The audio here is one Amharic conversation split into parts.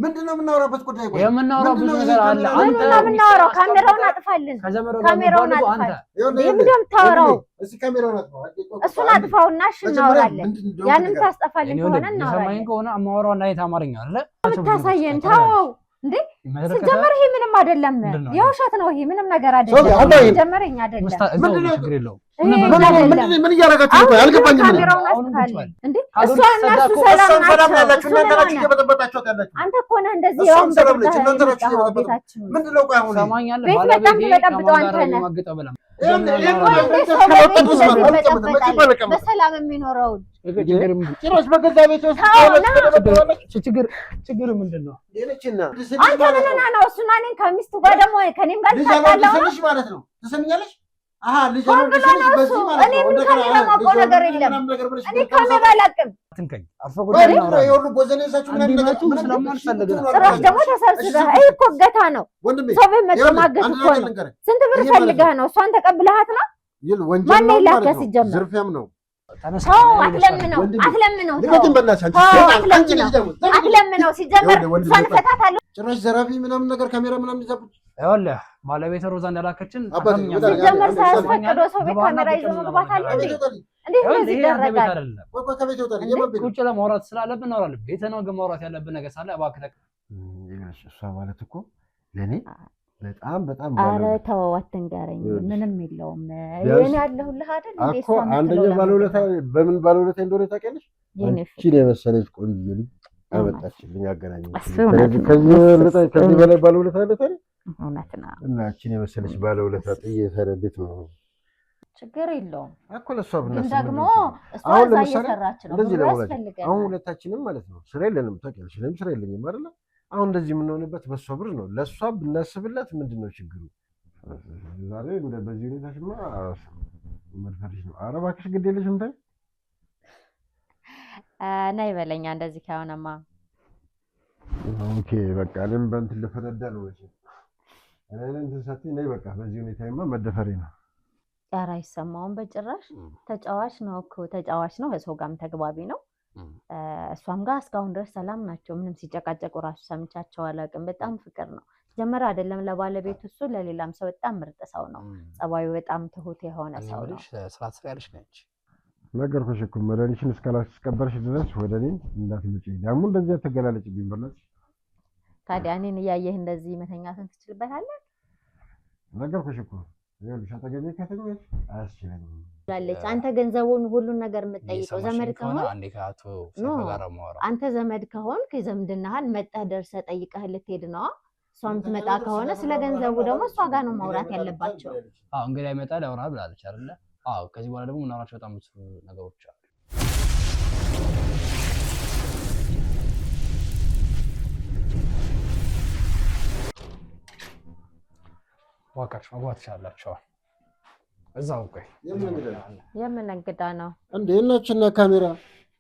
ምንድነው የምናወራበት ጉዳይ ቆይ የምናወራበት ነገር አለ ምንድነው የምናወራው ካሜራውን አጥፋልን ካሜራውን አጥፋ ምንድነው ታወራው እስኪ ካሜራውን አጥፋ እሱን አጥፋውና እሺ እናወራለን ያንን ታስጠፋልን ከሆነ እናወራለን ሰማይን ከሆነ አማወራው እና የታማርኛ አይደል ታሳየን ታው እንዴ ሲጀመር ይሄ ምንም አይደለም የውሸት ነው ይሄ ምንም ነገር አይደለም ሲጀመርኛ አይደለም ምንድነው ችግር የለው ምን እያደረጋችሁ ነው አልገባኝም እንዴ እሷ እና እሱ ሰላም ናቸው እናንተ ናችሁ እየበጠበጣችሁ ያላችሁ አንተ እኮ ነህ እንደዚህ ያው ምንድነው ቆይ አሁን ሰማኛል ባለቤት አንተ ነህ በሰላም የሚኖረው ጭራሽ በገዛ ቤት ውስጥ ችግር ምንድነው አንተ ነህና ነው እሱና እኔን ከሚስቱ ጋር ደግሞ ከኔም ጋር ታጣላው ማለት ነው ትሰሚኛለሽ አሃ ልጅ ነው በዚህ ማለት ነው እንደገና ነገር የለም እኔ ካሜራ አላቅም ትንከኝ አፈጎዳና ነው ይሁሉ ቦዘኔሳችሁ ምን እንደምትሉ ስለማልፈልግ ነው ጭራሽ ደግሞ ተሰብስበህ ይሄ እኮ ገታ ነው ሰው በመማገት እኮ ነው ስንት ብር ፈልገህ ነው እሷን ተቀብለሃት ነው ይል ወንጀል ነው ማለት ነው ሲጀመር ዝርፊያም ነው ተነሳው አትለምነው ለምን በእናትሽ አትለምነው ሲጀመር እሷን ፈታታለሁ ጭራሽ ዘራፊ ምናምን ነገር ካሜራ ምናምን ይዘብጥ ይኸውልህ ባለቤት ሮዛ እንዳላከችን ሲጀመር ሳያስፈቅዶ ሰው ቤት ካሜራ ይዞ መግባት አለ እንዴ እንደዚህ ይደረጋል ቆይ ከቤት ይወጣል የመብት ቁጭ ለማውራት ስላለብን እናወራለን ቤት ነው ግን ማውራት ያለብን ነገር ሳለ እባክህ እሷ ማለት እኮ ለኔ በጣም አረ ተው አትንገረኝ ምንም የለውም የኔ ያለሁልህ አይደል እንዴ እሷ አንደኛ ባለውለታ በምን ባለውለታ እንደሆነ ታውቂያለሽ እቺ የመሰለች ቆንጆ ልጅ አመጣችልኝ አገናኘኝ ከዚህ በላይ ባለውለታ አለ ታዲያ እውነት ነው እና እቺን የመሰለች ባለውለታ ጥዬ ተረድት ነው ችግር የለውም እኮ ለሷ ብናስብ ደግሞ እሷ እዛ እየሰራች ነው ብዙ ያስፈልጋል አሁን ሁለታችንም ማለት ነው ስራ የለንም ታውቂያለሽ ለምን ስራ የለኝም አይደል አሁን እንደዚህ የምንሆንበት በሷ ብር ነው ለሷ ብናስብላት ምንድነው ችግሩ ዛሬ እንደ በዚህ ሁኔታሽማ መድፈርሽ ነው ኧረ እባክሽ ግድ የለሽም ታይ ነይ በለኛ እንደዚህ ከሆነማ ኦኬ በቃ ለምን በእንትን ልፈነዳ ነው እሺ እኔን ተሰጥቼ ነይ በቃ በዚህ ሁኔታማ መደፈሬ ነው ኧረ አይሰማውም በጭራሽ ተጫዋች ነው እኮ ተጫዋች ነው ከሰው ጋርም ተግባቢ ነው እሷም ጋር እስካሁን ድረስ ሰላም ናቸው ምንም ሲጨቃጨቁ ራሱ ሰምቻቸው አላውቅም በጣም ፍቅር ነው ጀመረ አይደለም ለባለቤቱ እሱ ለሌላም ሰው በጣም ምርጥ ሰው ነው ጸባዩ በጣም ትሁት የሆነ ሰው ነው ስራት ፍቅርሽ ነች ነገርኩሽ እኮ መድኃኒትሽን እስካላስቀበርሽ ድረስ ወደ እኔ እንዳትመጪ ደግሞ እንደዚህ ተገላለጭብኝ በላት ታዲያ እኔን እያየህ እንደዚህ መተኛትን ትችልበታለህ ነገርኩሽ እኮ ይኸውልሽ አጠገቤ ከተኛሽ አያስችለኝም ላለች አንተ ገንዘቡን ሁሉን ነገር የምትጠይቀው ዘመድ ከሆነ አንዴ ካቶ ሰፈጋራ ማወራ አንተ ዘመድ ከሆን ከዘምድናህን መጣህ ደርሰህ ጠይቀህ ልትሄድ ነው እሷም ትመጣ ከሆነ ስለ ገንዘቡ ደግሞ እሷ ጋር ነው ማውራት ያለባቸው እንግዲህ አይመጣ ላውራ ብላለች አይደል ከዚህ በኋላ ደግሞ ምናወራቸው በጣም ብዙ ነገሮች አሉ ዋካሽ ማግባት ይችላልላችሁ እዛው ቆይ የምን እንግዳ ነው እንዴ እናችና ካሜራ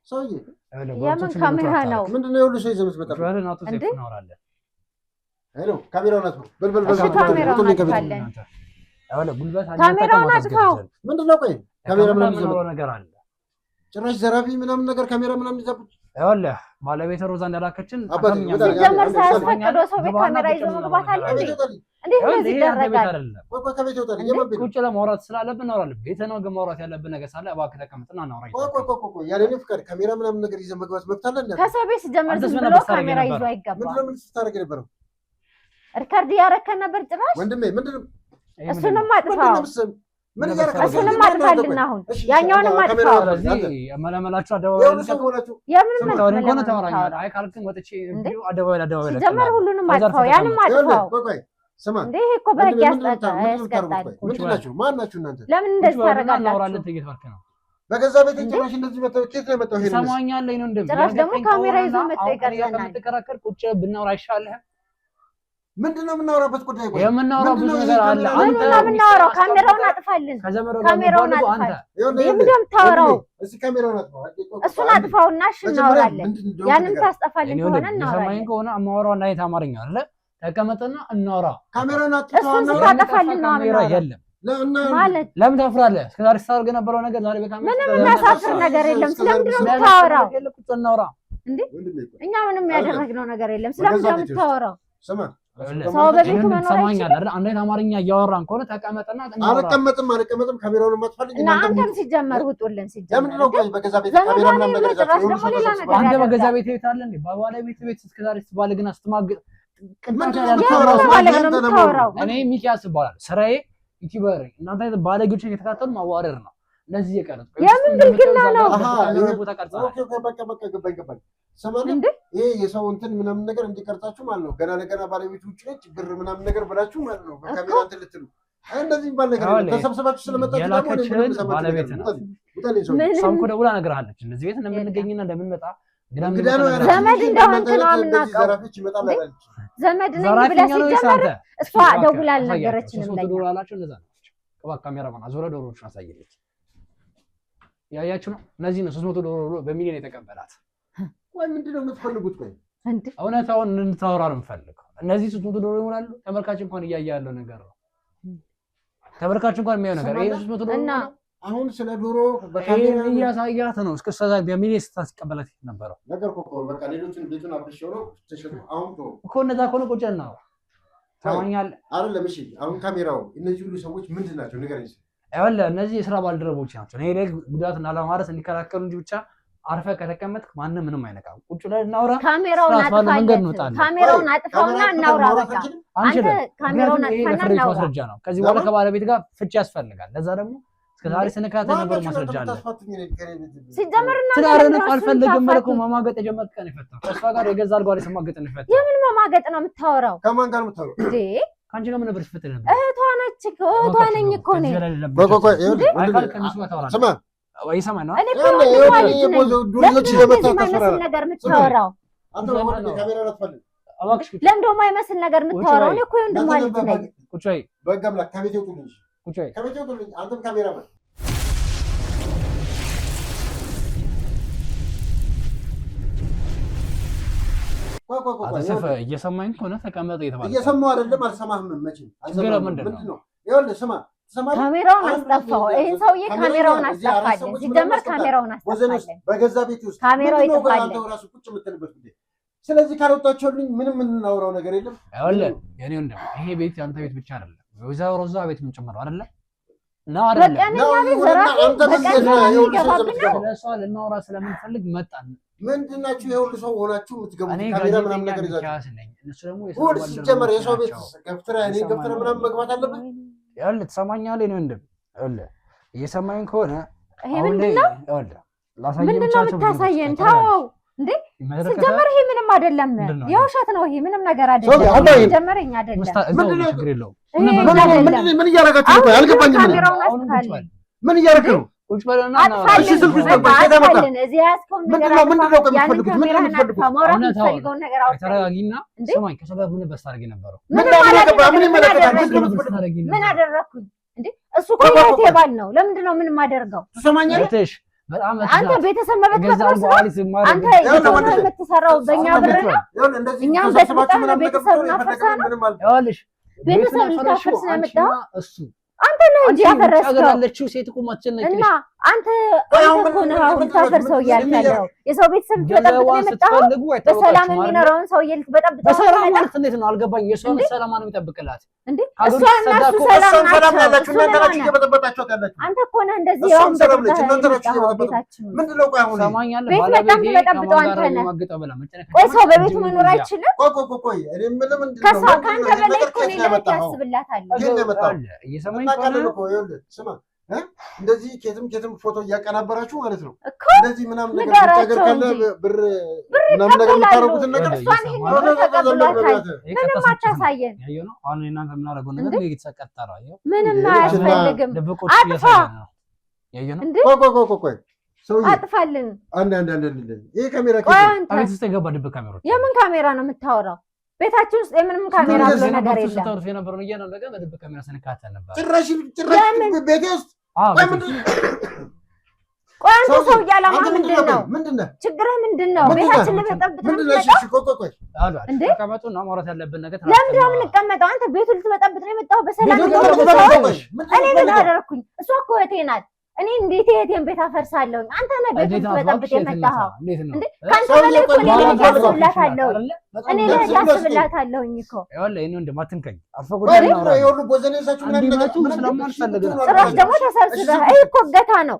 ሰውዬ የምን ካሜራ ነው ምንድነው ሁሉ ሰው ይዘምስ በጣም ወደ ናቱ ሴፍ እናወራለን ሄሎ ካሜራውን አጥፋው በልበል ካሜራውን አጥፋው ምንድነው ቆይ ካሜራ ምናምን ይዘምስ ነገር አለ ጭራሽ ዘራፊ ምናምን ነገር ካሜራ ምናምን ይዘብጥ ይኸውልህ ባለቤት ሮዛ እንዳላከችን ሲጀመር ሳያስፈቅዶ ሰው ቤት ካሜራ ይዞ መግባት አለ እንዴ እንደዚህ ይደረጋል ቆይ ከቤት ይወጣል የመብት ቁጭ ለማውራት ስላለብን እናወራለን ቤት ነው ግን ማውራት ያለብን ነገር ሳለ እባክህ ተቀምጥና እናወራ ቆይ ያለኔ ፍቃድ ካሜራ ምናምን ነገር ይዘህ መግባት መብት አለ እንዴ ከሰው ቤት ሲጀመር ዝም ብሎ ካሜራ ይዞ አይገባም ምንድነው ስታረግ የነበረው ሪካርድ ያረከ ነበር ጭራሽ ወንድሜ ምንድነው እሱንም አጥፋው ምን ያረከ እሱንም አጥፋልና አሁን ያኛውንም አጥፋው ስለዚህ መለመላችሁ አደባባይ የምን ነው ተወራኛል አይ ካልከኝ ወጥቼ ቪዲዮ አደባባይ ሲጀመር ሁሉንም አጥፋው ያንም አጥፋው ቆይ ስማ እንዴ እኮ በህግ ያስቀጣል ምንድናችሁ ማን ናችሁ እናንተ ለምን እንደዚህ ታረጋላችሁ እናወራለን ተይተርክ ነው በገዛ ቤት ጭራሽ እንደዚህ መጣው ኬት ነው መጣው ሄደ ሰማኛለኝ ነው እንደም ጭራሽ ደግሞ ካሜራ ይዞ መጣ ይቀርዘናል ተከራከር ቁጭ ብናወራ ይሻላል ምንድነው የምናወራበት ጉዳይ ቆይ የምናወራበት ነገር አለ አንተ የምናወራው ካሜራውን አጥፋልን ካሜራውን አጥፋ ምንድነው ታወራው እስኪ ካሜራውን አጥፋው እሱን አጥፋውና እሺ እናወራለን ያንን ታስጠፋልን ከሆነ እናወራለን ሰማይን ከሆነ አማወራው እና የታማርኛ አይደል ተቀመጠና እናወራ ካሜራውን አጥፋው እሱን ታጠፋልን ነው ካሜራ የለም ማለት ለምን ታፍራለህ እስከዛሬ ሳርግ የነበረው ነገር ዛሬ በካሜራ ምንም የሚያሳፍር ነገር የለም ስለምንድነው የምታወራው ቁጭ እናወራ እንዴ እኛ ምንም ያደረግነው ነገር የለም። ስለምን የምታወራው? ስማ ሰው በቤቱ መኖር ሰማኛል አይደል? አንዴ አማርኛ እያወራን ከሆነ ተቀመጥና አልቀመጥም ካሜራውን ማጥፋልኝ እና አንተም ሲጀመር ውጡልን። ሲጀመር ለምን ነው ቆይ በገዛ ቤት ካሜራ ምናምን ነገር ይዛችሁ አንተ በገዛ ቤት ይታለ እንዴ? ባለቤት ቤት እስከዛሬ ስትባልግና ስትማግጥ እኔ ሚኪያስ ይባላል። ስራዬ ዩቲዩበር እናንተ ባለጌዎችን እየተከታተሉ ማዋረድ ነው። ለዚህ የቀረጥ የምን ብልግና ነው? ገባኝ። ሰማን ይሄ የሰው እንትን ምናምን ነገር እንዲቀርጻችሁ ማለት ነው። ገና ለገና ባለቤት ውጭ ነች ብር ምናምን ነገር ብላችሁ ማለት ነው። በካሜራ እንትን ልትሉ እንደዚህ ባል ነገር ተሰብስባችሁ ስለመጣችሁ ደግሞ ባለቤት ነው። ሳምኮ ደውላ ነግራለች እንደዚህ ቤት እንደምንገኝና እንደምንመጣ ዘመድ እንደሆንክ ነው የምናውቀው። ዘመድ ነኝ ብለህ ሲጀመር እሷ ደውላ አልነገረችንም። ካሜራማን አዞረ ዶሮዎችን አሳየለች። ያያችሁ ነው። እነዚህ ነው 300 ዶሮ በሚሊዮን የተቀበላት። ወይ ምንድነው የምትፈልጉት? ቆይ እንዴ እውነታውን እንድታወራ ነው የምፈልገው። እነዚህ 300 ዶሮ ይሆናሉ። ተመልካች እንኳን እያየ ያለው ነገር ነው። ተመልካች እንኳን የሚያየው ነገር ይሄ 300 ዶሮ ነው። አሁን ስለ ዶሮ በካሜራ እያሳያት ነው። እስከ ሰዛ በሚሊዮን ስታስቀበላት ነበረው ነገር እኮ በቃ ሌሎችን ቤቱን አፍርሼው ነው ተሸጡ። አሁን እኮ እነዛ እኮ ነው ቁጭና ነው ታማኛል አይደለም? እሺ አሁን ካሜራው እነዚህ ሁሉ ሰዎች ምንድን ናቸው? ንገረኝ። አይወለ እነዚህ የስራ ባልደረቦች ናቸው። እኔ ላይ ጉዳትና ለማድረስ እንዲከላከሉ እንጂ ብቻ አርፈህ ከተቀመጥክ ማንም ምንም አይነካም። ቁጭ ላይ እናውራ። ካሜራውን አጥፋውና እናውራ። በቃ አንተ ካሜራውን አጥፋና እናውራ። ማስረጃ ነው። ከዚህ በኋላ ከባለቤት ጋር ፍቺ ያስፈልጋል። ለዛ ደግሞ እስከዛሬ ስንከታተል ነበር ማስረጃ አለ። ሲጀመርና ትዳርን አልፈልግም መልኩ መማገጥ የጀመርክ ቀን ይፈታ። ከሷ ጋር የገዛ አልጓሪ ሰማገጥ ነው ይፈታ። የምን መማገጥ ነው የምታወራው? ከማን ጋር የምታወራው እንዴ? ካንቺ ጋር ምን ነበር ሲፈጠር ነበር? እህቷ ነች እኮ እህቷ ነኝ እኮ ነኝ። ስማ ወይ ሰማይ ነው። እኔ እኮ ዱርዮች የምታወራው ነገር የምታወራው ለምን ደሞ አይመስል ነገር የምታወራው? እኔ እኮ ወንድም ማለት ነኝ። ቁጭ በይ በቃ ብላ ከቤት ይወጡልኝ። ቁጭ በይ ከቤት ይወጡልኝ። አንተም ካሜራ ማለት እየሰማኝ ከሆነ ተቀመጠ እየተባለ እየሰማሁ አይደለም። አልሰማህም መቼም አልሰማህም። ምንድን ነው ይኸውልህ ስማ ካሜራውን አስጠፋው። ይሄን ሰውዬ ካሜራውን አስጠፋልን። ሲጀመር ካሜራውን አስጠፋልን። በገዛ ቤት ውስጥ ካሜራው ይጠፋልን። ራሱ ቁጭ የምትልበት ጉዳይ። ስለዚህ ካልወጣችሁልኝ ምንም የምናወራው ነገር የለም። ይኸውልህ የኔ ወንድም ይሄ ቤት ያንተ ቤት ብቻ አይደለም፣ ወይዘሮ ሮዛ ቤት ምን ጨምሮ አይደለ ነው አይደለም። ለእሷ ልናወራ ስለምንፈልግ መጣን። ምንድን ናችሁ የሁሉ ሰው ሆናችሁ የምትገቡት? ካሜራ ምናምን ነገር ይዛችሁ እነሱ ደግሞ ሲጀመር የሰው ቤት ገፍትረህ እኔ ገፍትረህ ምናምን መግባት አለብህ። ይኸውልህ ትሰማኛለህ? እኔ ወንድም ይኸውልህ እየሰማኝ ከሆነ ይሄ ምንድን ነው? ምንድን ነው የምታሳየን? ተው እንዴ! ሲጀመር ይሄ ምንም አይደለም፣ የውሸት ነው። ይሄ ምንም ነገር አይደለም። ሲጀመር እኛ አይደለም። ችግር የለውም። ምን እያደረጋችሁ ነው? አልገባኝም። ምን እያደረግህ ነው? ቁጭ በለና እሺ ስልኩ አጥፋልን። እዚህ ያስቆም ነገር ተረጋጊና ስማኝ። ከሰጋ ምን በስታርጊ ነበረው? ምን አደረኩኝ እንዴ? እሱ እኮ የእህቴ ባል ነው። ለምንድን ነው ምንም አደርገው? ትሰማኛለህ? አንተ ቤተሰብ መበጥበጥ ነው። አንተ የምትሰራው በእኛ ብር ነው። እኛም በጥብጠን ቤተሰብ እናፈርሳ ነው። ይኸውልሽ ቤተሰብ ልታፈርስ ነው የመጣው እሱ አንተ ነው እንጂ ያፈረስከው። ያለችው ሴት እኮ ማትጨነቅልሽ እና አንተ እኮ ነው አሁን ታፈርሰው እያልከው የሰው ቤተሰብ ልትበጠብጥ ነው የመጣው። በሰላም የሚኖረውን ሰውዬ ልትበጠብጥ በሰላም ማለት እንዴት ነው አልገባኝ። የሰው ሰላም ነው የሚጠብቅላት እንዴ? እሷ እና እሱ ሰላም ናቸው። እናንተ ናችሁ እየበጠበጣችሁ ያላችሁ። አንተ እኮ ነህ እንደዚህ ያው ቤታችን ምንድን ነው? ቆይ አሁን ሰማኛለህ? ቤት በጣም ትበጠብጠው አንተ ነህ። ቆይ ሰው በቤቱ መኖር አይችልም። ቆይ እኔ ምንም ከአንተ በላይ እኮ እኔ ላይ ያስብላታለሁ። እየሰማኝ ስማ እንደዚህ ኬትም ፎቶ እያቀናበራችሁ ማለት ነው። እንደዚህ ምናምን ነገር ንገራቸው ካለ ብር ምናምን ነገር የምታረጉትን ነገር ምንም አታሳየን። አሁን እናንተ የምናደርገው ነገር ምንም አያስፈልግም። አጥፋ ቆይ አጥፋልን። ይሄ ካሜራ ቤት ውስጥ የገባ ድብቅ ካሜራዎች። የምን ካሜራ ነው የምታወራው? ቤታችን ውስጥ የምንም ካሜራ ብሎ ነገር የለም። ጭራሽ ቤቴ ውስጥ ቆይ አንተ ሰውዬ ዓላማ ምንድን ነው? ችግርህ ምንድን ነው? ቤታችን ልበጠብጥ ነው የምትመጣው? ለምንድን ነው የምንቀመጠው? አንተ ቤቱን ልትበጠብጥ ነው የመጣው? በሰላም እኔ ምን አደረኩኝ? እሷ እኮ እህቴ ናት። እኔ እንዴት የቴን ቤት አፈርሳለሁ? አንተ ነገር በጠብጥ የመጣኸው እንዴ? ካንተ በላይ እኮ እኔ ያስብላታለሁ። እኔ ያስብላታለሁኝ እኮ ይኸውልህ፣ እኔ እንደማትንከኝ አፈጎዳና ነው ይኸውልህ፣ ቦዘኔሳችሁ ምን ነገር ስለማልፈልግ ነው። ጭራሽ ደግሞ ተሰብስበህ ይሄ እኮ እገታ ነው።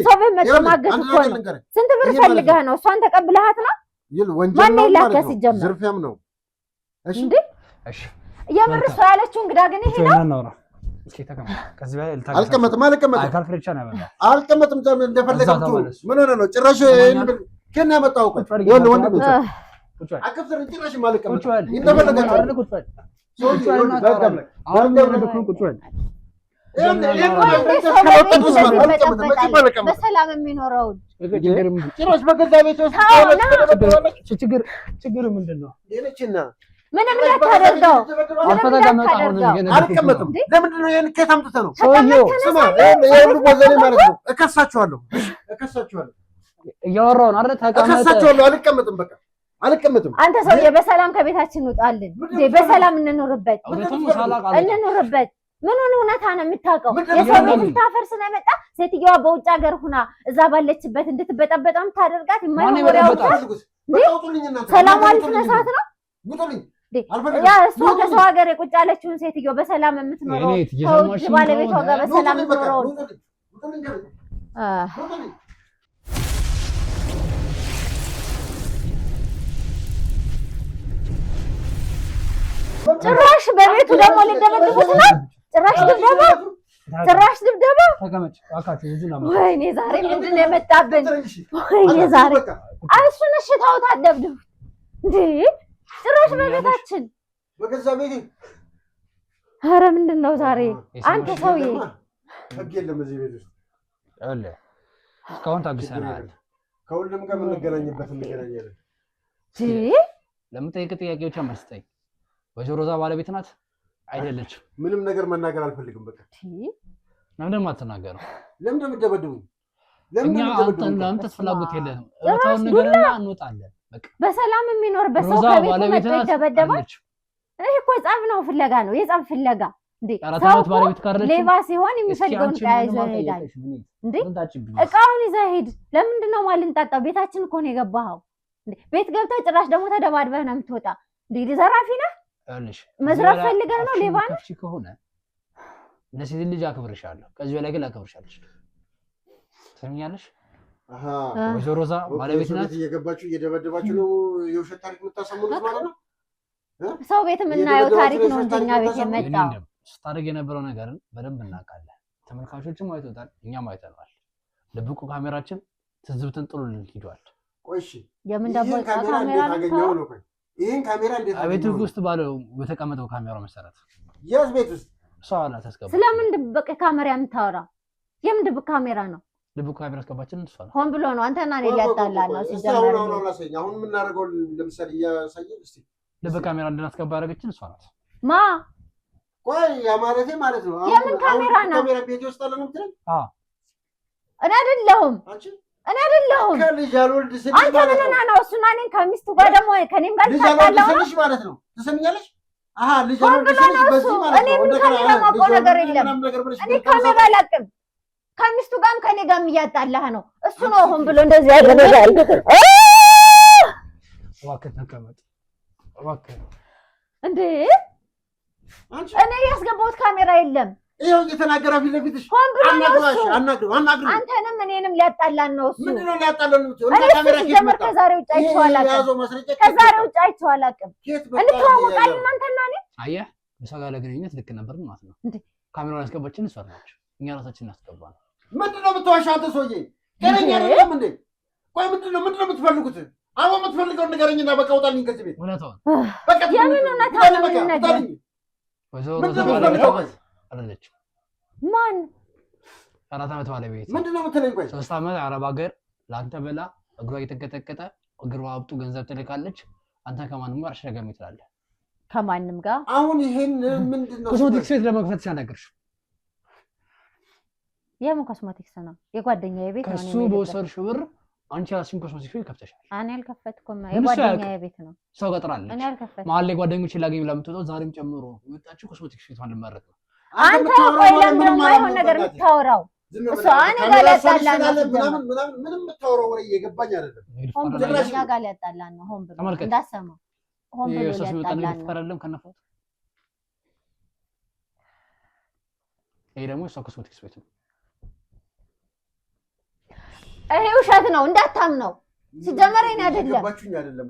ሰው ቤት መጥቶ ማገት እኮ ነው። ስንት ብር ፈልገህ ነው? እሷን ተቀብለሃት ነው? ወንጀል ነው፣ ዝርፊያም ነው። እሺ እሺ፣ የምር እሷ ያለችው እንግዳ ግን ይሄ ነው። እስኪ ተቀመጥ። ከዚህ በላይ አልቀመጥም። ካልኩሌሽን ነው ያመጣው። አልቀመጥም። እንደፈለጋችሁ ምን ሆነ ነው? ጭራሽ ከና ያመጣው እኮ ይኸውልህ፣ ወንድም ቁጭ በል አከፍተር ጭራሽ ማልቀመጥ እንደፈለጋችሁ አይደል? ቁጭ በል በሰላም የሚኖረው ጭራሽ በገዛ ቤት ውስጥ ችግር ምንድን ነው? ምንም እንዳታደርገው አልቀመጥም። ለምንድን ነው ይሄን ከየት አምጥተህ ነው? ስማ ይሄን ቦዘኔ ማለት ነው። እከሳችኋለሁ እያወራሁ ነው አይደል? እከሳችኋለሁ። አልቀመጥም፣ በቃ አልቀመጥም። አንተ ሰውዬ በሰላም ከቤታችን ውጣልን እንዴ! በሰላም እንኖርበት። ምኑን እውነታ ነው የምታውቀው? የሰው ቤት ልታፈርስ ነው የመጣ ሴትዮዋ በውጭ ሀገር ሁና እዛ ባለችበት እንድትበጠበጣ የምታደርጋት የማይወራው ሰላም አልተነሳት ነው ያ እሷ ከሰው ሀገር የቁጭ ያለችውን ሴትዮ በሰላም የምትኖረው ከውጭ ባለቤቷ ጋር በሰላም የምትኖረው ጭራሽ በቤቱ ደግሞ ሊደበድቡት ነው። ጭራሽ ድብደባ። ወይኔ ዛሬ ምንድን ነው የመጣብን? ወይኔ ዛሬ እሱን እሺ ተውት፣ አትደብድቡት እንዴ! ጭራሽ በቤታችን በገዛ ቤቴ። ኧረ ምንድን ነው ዛሬ? አንተ ሰውዬ ህግ የለም እዚህ ቤት ውስጥ። ይኸውልህ እስካሁን ታግሰናል። ከሁሉም ጋር የምንገናኝበት እንገናኛለን። ለምጠይቅ ጥያቄዎች መልስ ስጠኝ። ወይዘሮ ሮዛ ባለቤት ናት አይደለችም? ምንም ነገር መናገር አልፈልግም። በቃ ለምን የማትናገረው? ለምን እንደምትደበድቡኝ? እኛ አንተ ፍላጎት የለንም። እውነታውን ንገረንና እንወጣለን። በሰላም የሚኖር በሰው ከቤቱ መጥቶ ይደበደባል። ይሄ እኮ ጸብ ነው፣ ፍለጋ ነው፣ የጸብ ፍለጋ እንዴ! ሌባ ሲሆን የሚፈልገውን ዕቃ ይዞ ይሄዳል እንዴ! ዕቃውን ይዘህ ሂድ። ለምንድን ነው ማልንጣጣው? ቤታችን እኮ ነው የገባኸው እንዴ! ቤት ገብተህ ጭራሽ ደግሞ ተደባድበህ ነው የምትወጣ እንዴ! ዘራፊ ነህ። መዝረፍ ፈልገህ ነው? ሌባ ነህ ከሆነ ለሴት ልጅ አክብርሻለሁ። ከዚህ በላይ ግን አክብርሻለሽ። ትሰሚኛለሽ? ወይዘሮ ሮዛ ባለቤት ናት። እየገባችሁ እየደበደባችሁ ነው የውሸት ታሪክ የምታሰሙት ማለት ነው። ሰው ቤት የምናየው ታሪክ ነው እንጂ እኛ ቤት የመጣው ስታደርግ የነበረው ነገርን በደንብ እናውቃለን። ተመልካቾችም አይተውታል፣ እኛም አይተነዋል። ድብቁ ካሜራችን ትዝብትን ጥሎልን ሂዷል። ቆይ እሺ፣ የምን ደብቁ ካሜራ ነው? ይሄን ካሜራ እንዴት ቤት ውስጥ ባለው በተቀመጠው ካሜራ መሰረት ያዝ ቤት ውስጥ ሰው አላ ተስቀባ። ስለምን ድብቅ ካሜራ የምታወራ? የምን ድብቅ ካሜራ ነው? ድብቅ ካሜራ አስገባችን እሷ ነው። ሆን ብሎ ነው አንተና እኔ ሊያጣላ ነው ሲጀመር። አሁን የምናደርገው ለምሳሌ እያሳየን እስቲ ድብቅ ካሜራ እንድናስገባ ያደረገችን እሷ ናት። ማ ቆይ ያ ማለቴ ማለት ነው። የምን ካሜራ ነው? ካሜራ ቤት ውስጥ አለ ነው የምትለኝ? እኔ አይደለሁም እኔ አይደለሁም። ከልጅ አልወልድ ስልሽ አንተ ምን ሆነህ ነው? እሱና እኔን ከሚስቱ ጋር ደግሞ ከኔም ጋር ታጣላህ ማለት ነው። ትሰሚኛለሽ? አሃ ልጅ አልወልድ ስልሽ በዚህ ማለት ነው። እኔ ምን ካሜራ ማውቀው ነገር የለም። እኔ ካሜራ አላውቅም። ከሚስቱ ጋርም ከኔ ጋርም እያጣላህ ነው። እሱ ነው ሆን ብሎ እንደዚህ ያደርጋል። እባክህ ተቀመጥ እባክህ። እንዴ እኔ ያስገባሁት ካሜራ የለም። ይሄው እየተናገረ ፊት ለፊትሽ አናግረው። አንተንም እኔንም ሊያጣላን ነው እሱ። ምንድን ነው ሊያጣላን ነው? እኔ ካሜራ ከመጣ ከዛሬ ውጭ አይቼው አላውቅም። ከዛሬ ውጭ አይቼው አላውቅም። እንተዋወቃለን አንተና እኔ። አየህ በሰው ጋር ለግንኙነት ልክ ነበር ማለት ነው። ካሜራውን ያስገባችን እሷ ነች፣ እኛ ራሳችን እናስገባ ነው። ምንድን ነው የምትዋሻው አንተ ሰውዬ? ገረኛ አይደለም እንዴ? ቆይ ምንድን ነው የምትፈልጉት? አሁን የምትፈልገውን ንገረኝና በቃ ውጣልኝ ከዚህ ቤት። እውነታውን በቃ የምን እውነታ ነው የምንነግርህ? አይደለችም። ማን 4 ዓመት ባለቤት ምንድን ነው የምትለኝ? ቆይ 3 ዓመት አረብ ሀገር ለአንተ ብላ እግሯ እየተንቀጠቀጠ እግሯ አብጡ ገንዘብ ትልካለች። አንተ ከማንም ጋር አሸጋሚ ትላለህ። ከማንም ጋር አሁን ይሄን ምንድን ነው ኮስሞቲክስ ቤት ለመክፈት ሲያናገርሽ? የምን ኮስሞቲክስ ነው? የጓደኛዬ ቤት ነው። ከሱ በወሰድሽው ብር አንቺ ራስሽን ኮስሞቲክስ ቤት ከፍተሻል። እኔ አልከፈትኩም። የጓደኛዬ ቤት ነው። ሰው ቀጥራለች። እኔ አልከፈትኩም። መሀል ላይ ጓደኞችን ላገኝ ብላ የምትወጣው ዛሬም ጨምሮ የወጣችው ኮስሞቲክስ ቤት ልመረጥ ነው። አንተ ቆይ ለምን የማይሆን ነገር የምታወራው? እሷ እኔ ጋር ሊያጣላን ነው ምንም የምታወራው ወሬ እየገባኝ አይደለም። ሆን ብሎ እኛ ጋር ሊያጣላን ነው። ሆን ብሎ እንዳሰማ ሆን ብሎ ሊያጣላን ነው። ይሄ ደግሞ እሷ ኮስሞቲክስ ቤት ነው። ይሄ ውሸት ነው እንዳታምነው። ሲጀመር እኔ አይደለም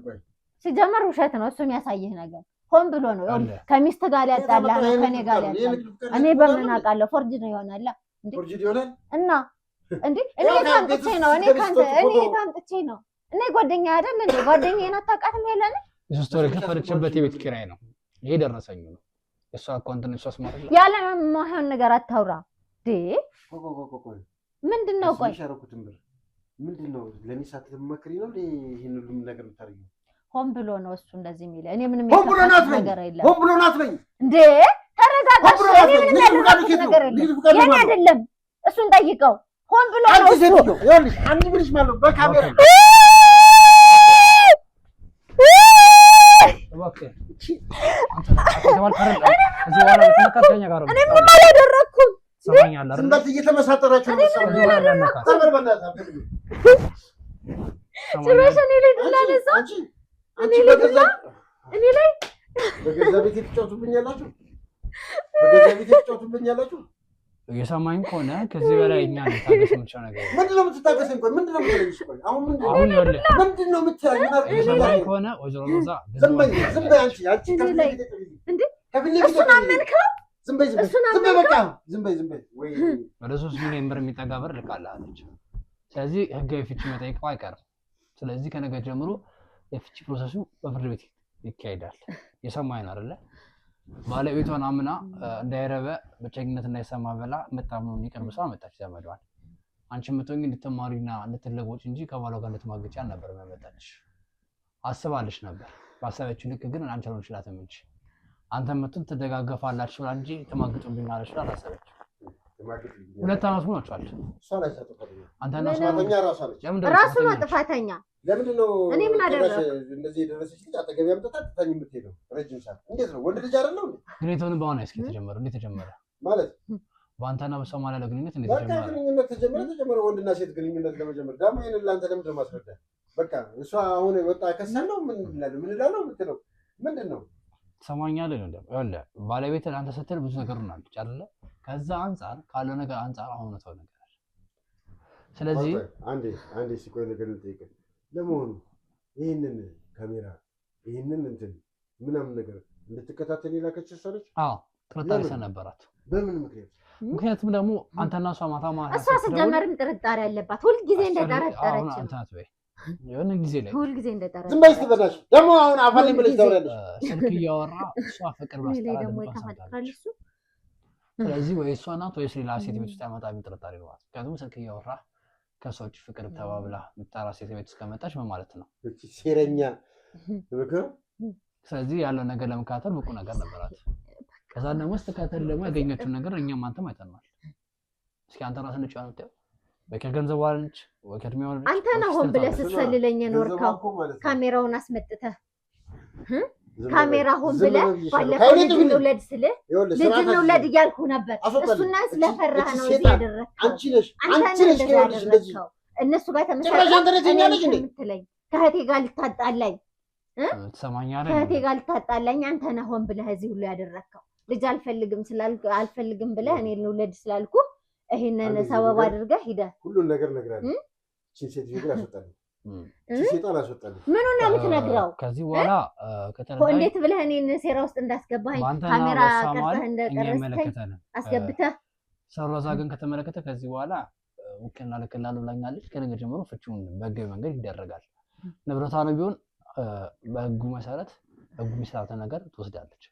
ቆይ ሲጀመር ውሸት ነው እሱ የሚያሳይህ ነገር ሆን ብሎ ነው። ከሚስት ጋር ሊያጣላ ነው ከኔ ጋር ሊያጣላ። እኔ በምን አውቃለሁ? ፎርጅ ነው ይሆናል ፎርጅ ይሆናል እና እንዴ እኔ ታምጥቼ ነው እኔ ታምጥቼ ነው እኔ ጓደኛ አይደል እንዴ? ጓደኛዬን አታውቃትም ያለን የሶስት ወር ከፈለችበት የቤት ኪራይ ነው ይሄ ደረሰኝ ነው። እሷ አካውንት ነው እሷስ ማለት ነው። ያለ ማይሆን ነገር አታውራ ዴ ምንድነው? ቆይ ምንድነው? ለኔ ሳትመክሪ ነው ይሄን ሁሉ ነገር የምታደርጊው? ሆን ብሎ ነው እሱ እንደዚህ የሚለው። እኔ ምንም ነገር የለም። ሆን ብሎ ናት በይ እንዴ! ተረጋጋሽ። እኔ ምንም ያደረኩት ነገር የለም። የኔ አይደለም። እሱን ጠይቀው። ሆን ብሎ ነው እሱ። ይኸውልሽ አንድ ብልሽ ማለት በካሜራ እባክህ አንተ ተባልካረለ እዚህ በኋላ በተመካከኛ ጋር ነው። እኔ ምንም አላደረኩም። ሰማኛለህ አይደል? ዝምበት እየተመሳጠራችሁ ነው። ተመር በእናትህ ጭራሽ እኔ ላይ ዱላነሳ እኔ ላይ በገዛ ቤት ትጫወቱብኛላችሁ። በገዛ ቤት ትጫወቱብኛላችሁ። የሰማኝ ከሆነ ከዚህ በላይ እኛ ልታገስ የምንችለው ነገር ምንድነው? የምትታገሰኝ? ቆይ ምንድነው የምትለኝ? ቆይ አሁን ምንድነው የምትለኝ? የሰማኝ ከሆነ ወይዘሮ ሮዛ ዝም በይ አንቺ እንዴ እሱን አመንከው? ዝም በይ በቃ ዝም በይ ወይ ወደ 3 ሚሊዮን ብር የሚጠጋ ብር ልካለች። ስለዚህ ህጋዊ ፍቺ መጠየቀው አይቀርም። ስለዚህ ከነገ ጀምሮ የፍቺ ፕሮሰሱ በፍርድ ቤት ይካሄዳል። የሰማኝ ነው አይደለ? ባለቤቷን አምና እንዳይረበ ብቸኝነት እንዳይሰማ ብላ መጣምኑን ይቀርብ ሰው አመጣች ዘመዷን። አንቺ ምትሆኚ እንድትማሪና እንድትለወጪ እንጂ ከባሏ ጋር እንድትማግጪ አልነበረም ያመጣች። አስባለች ነበር። ባሰበችው ልክ ግን አንቺ አልሆንሽላትም እንጂ አንተ ምትል ትደጋገፋላችሁ ብላ እንጂ ተማግጡብኛለች ብላ አላሰበችም። ሁለት ዓመት ሆኗቸዋል። አንተና ራሱ ነው ጥፋተኛ። ለምንድነው እኔ ምን አደረኩ? እንደዚህ የደረሰች ልጅ አጠገብ ያምጣታ ትታኝ የምትሄደው ረጅም ሰዓት እንዴት ነው? ወንድ ልጅ አይደለም እንዴ? ግንኙነቱን በአሁን እስኪ ተጀመረ። እንዴት ተጀመረ ማለት በአንተና በሷ ማለት ግንኙነት እንዴት ተጀመረ? በቃ ግንኙነት ተጀመረ። ወንድና ሴት ግንኙነት ለመጀመር ደግሞ ይሄን ለአንተ ለምንድን ነው ማስረዳት? በቃ እሷ አሁን ወጣ ከሰለው ምን እላለሁ የምትለው ምንድነው? ሰማኛለህ ነው ደግሞ ያለ ባለቤት ለአንተ ስትል ብዙ ነገር ሆናለች አይደለ? ከዛ አንፃር ካለው ነገር አንፃር አሁን ነው ነገር። ስለዚህ አንዴ ሲቆይ ነገር ልጠይቅህ። ለመሆኑ ይሄንን ካሜራ ይሄንን እንትን ምናምን ነገር እንድትከታተል የላከች እሷ ነች? አዎ ጥርጣሬ ስለነበራት። በምን ምክንያት? ምክንያቱም ደግሞ አንተና እሷ ማታ እሷ ስትጀመርም ጥርጣሬ አለባት። ሁልጊዜ እንደጠረጠረች የሆነ ጊዜ ላይ ሁልጊዜ እንደጠረጠረች ዝም በይ ስትበላሽ ደግሞ አሁን አፋልኝ ብለሽ ታወራለሽ። ስልክ እያወራ እሷ ፍቅር ባስተላለች። ስለዚህ ወይ እሷ ናት ወይስ ሌላ ሴት ቤት ውስጥ ያመጣብኝ ጥርጣሬ ነው። ምክንያቱም ስልክ እያወራ ከሰዎች ፍቅር ተባብላ የምትጠራ ሴት ቤት ውስጥ ከመጣች ምን ማለት ነው? ሴረኛ። ስለዚህ ያለው ነገር ለመከታተል ብቁ ነገር ነበራት። ከዛ ደግሞ ስትከታተል ደግሞ ያገኘችውን ነገር እኛም አንተም አይተናል። እስኪ አንተ ራስህ ነጭ ያለው ታው ወይ ከገንዘብ ዋልንች ወይ ከእድሜው ዋልንች አንተ ነው ሆን ብለህ ስትሰልለኝ ኖርከው ካሜራውን አስመጥተህ ካሜራ ሆን ብለህ ባለፈው ልጅ እንውለድ ስልህ ልጅ እንውለድ እያልኩ ነበር። እሱና ስለፈራህ ነው እዚህ ያደረግከው። አንቺ ነሽ ያደረግከው። እነሱ ጋር ተመሳሳይ ከእህቴ ጋር ልታጣላኝ ትሰማኛለህ? ከእህቴ ጋር ልታጣላኝ አንተ ነህ ሆን ብለህ እዚህ ሁሉ ያደረግከው። ልጅ አልፈልግም ብለህ እኔ እንውለድ ስላልኩ ይሄንን ሰበብ አድርገህ ሂደህ ሁሉን ነገር ነግራለህ። እቺ ሴት ይግራ አስወጣለህ። ሴጣን አስወጣለህ። ምን ነው የምትነግረው? ከዚህ በኋላ እንዴት ብለህ እኔን ሴራ ውስጥ እንዳስገባኝ ካሜራ ቀርጸህ እንደቀረስከኝ አስገብተህ ሰሮዛ ግን ከተመለከተ ከዚህ በኋላ ውክልና ልክላለሁ ብላኛለች። ከነገ ጀምሮ ፍቺውን በህጋዊ መንገድ ይደረጋል። ንብረቷ ነው ቢሆን በህጉ መሰረት ህጉ የሚሰራትን ነገር ትወስዳለች።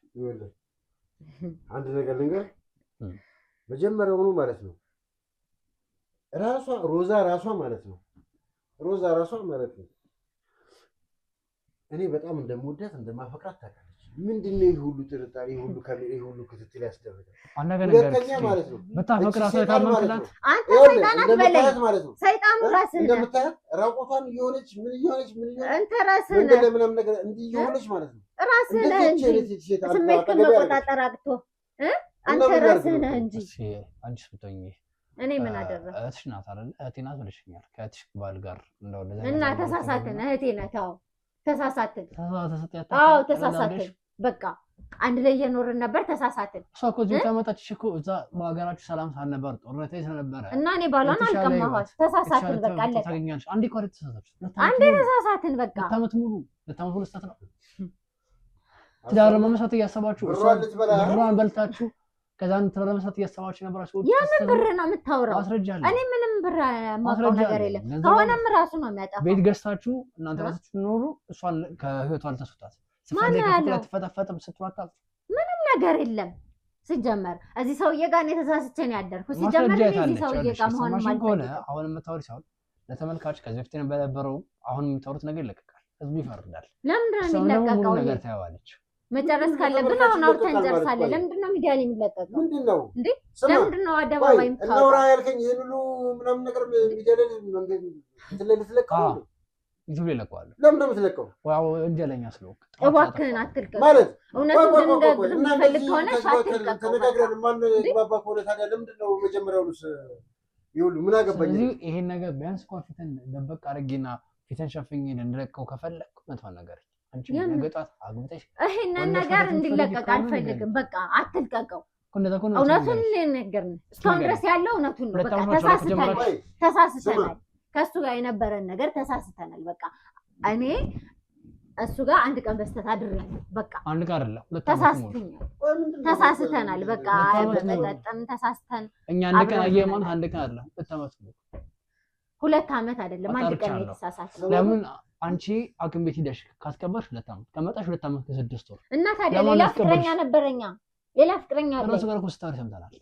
አንድ ነገር ልንገር፣ መጀመሪያውኑ ማለት ነው ሮዛ ራሷ ማለት ነው እኔ በጣም እንደምወዳት እንደማፈቅራት ታውቃለች። ምንድነው ይሄ ሁሉ ጥርጣሬ፣ ይሄ ሁሉ ካሜራ፣ ይሄ ሁሉ ክትትል ያስደረጋል? ሁለተኛ ማለት ነው በታፈቅራት ታማክላት አንተ ሰይጣን አትበለኝ ማለት ነው። ሰይጣኑ ራስህ ነህ። እንደምታያት ራቆቷን እየሆነች ምን አንተ ራስህ ነህ። ለምንም ነገር እንዲህ እየሆነች ማለት ነው ራስህ ነህ እንጂ ስሜትህን መቆጣጠር አቅቶ አንተ ራስህ ነህ እንጂ። አንቺ ስትሆኚ እኔ ምን አደረኩ? እህትሽ ናት አይደል? እህቴ ናት ብለሽኛል። ከእህትሽ ባል ጋር እንደው እና ተሳሳትን። እህቴ ናት። አዎ ተሳሳትን። አዎ ተሳሳትን። በቃ አንድ ላይ እየኖርን ነበር። ተሳሳትን። እሷ እኮ እዚህ ተመጣች እኮ እዛ በሀገራችሁ ሰላም ሳልነበር ጦርነት ስለነበረ እና እኔ ባሏን አልቀማኋት። ተሳሳትን። በቃ አለቀ። አንዴ እኮ ተሳሳችሁ። አንዴ ተሳሳትን። በቃ ለዓመት ሙሉ ስህተት ነው። ትዳር ለመመስረት እያሰባችሁ ብሯን በልታችሁ ከዛን ትዳር ለመመስረት እያሰባችሁ ነበራችሁ። የምን ብር ነው የምታወራው? ማስረጃለሁ። እኔ ምንም ብር ማውጣው ነገር የለም። ከሆነም ራሱ ነው የሚያጠፋው። ቤት ገዝታችሁ እናንተ ራሳችሁ ኖሩ። እሷን ከህይወቷ አልተስወጣት ትፈጠፈጥም ስትዋጣ ምንም ነገር የለም። ሲጀመር እዚህ ሰውዬ ጋር ነው የተሳስቼ ነው ያደርኩት። ሲጀመር እዚህ ሰውዬ ጋር መሆን ማለት ነው። አሁን የምታወሪ ሰው ለተመልካች ከዚህ በፊት የነበረው አሁን የምታወሩት ነገር ይለቀቃል። ህዝቡ ይፈርዳል። ለምንድን ነው የሚለቀቀው? ነገር ታያዋለች። መጨረስ ካለብን አሁን አውርተን እንጨርሳለን። ለምንድን ነው ሚዲያ ላይ የሚለቀቀው? ምንድነው እንዴ? ለምንድን ነው አደባባይ የምታወራው? እናውራ ያልከኝ ይሄን ሁሉ ምናምን ነገር ሚዲያ ላይ ልትለቀው ነው? ዩቲዩብ ላይ ለቀዋል። ለምን ነው የምትለቀው? ዋው ወንጀለኛ ስለሆንክ እባክህን አትልቀቅ። ማለት እውነቱን እንደምትፈልግ ከሆነ አትልቀቅ። ተነጋግረን ማን ግባባ ከሆነ ታዲያ ለምንድን ነው መጀመሪያውንስ ይሁሉ ምን አገባኝ? ስለዚህ ይሄን ነገር ቢያንስ እንኳን ፊትን ደበቅ አድርጌና ፊትን ሸፍኜ እንድለቀው ከፈለክ መጥፋት ነገር አንቺ ነገጣት አግብተሽ ይሄንን ነገር እንዲለቀቅ አልፈልግም። በቃ አትልቀቀው። እውነቱን ልንገር ነው። እስካሁን ድረስ ያለው እውነቱን ነው። በቃ ተሳስተናል። ከሱ ጋር የነበረን ነገር ተሳስተናል። በቃ እኔ እሱ ጋር አንድ ቀን በስተት አድሬያለሁ። በቃ አንድ ቀን አይደለም ተሳስተናል። በቃ በመጠጥም ተሳስተን እኛ አንድ ቀን አየህ ማለት አንድ ቀን አይደለም 2 ዓመት አይደለም አንድ ቀን የተሳሳተ። ለምን አንቺ ሐኪም ቤት ሄደሽ ካስቀበርሽ 2 ዓመት ከመጣሽ 2 ዓመት ከ6 ወር እና ታዲያ ሌላ ፍቅረኛ ነበረኛ ሌላ ፍቅረኛ አለ። ከእሱ ጋር እኮ ስታወሪ ሰምተናል።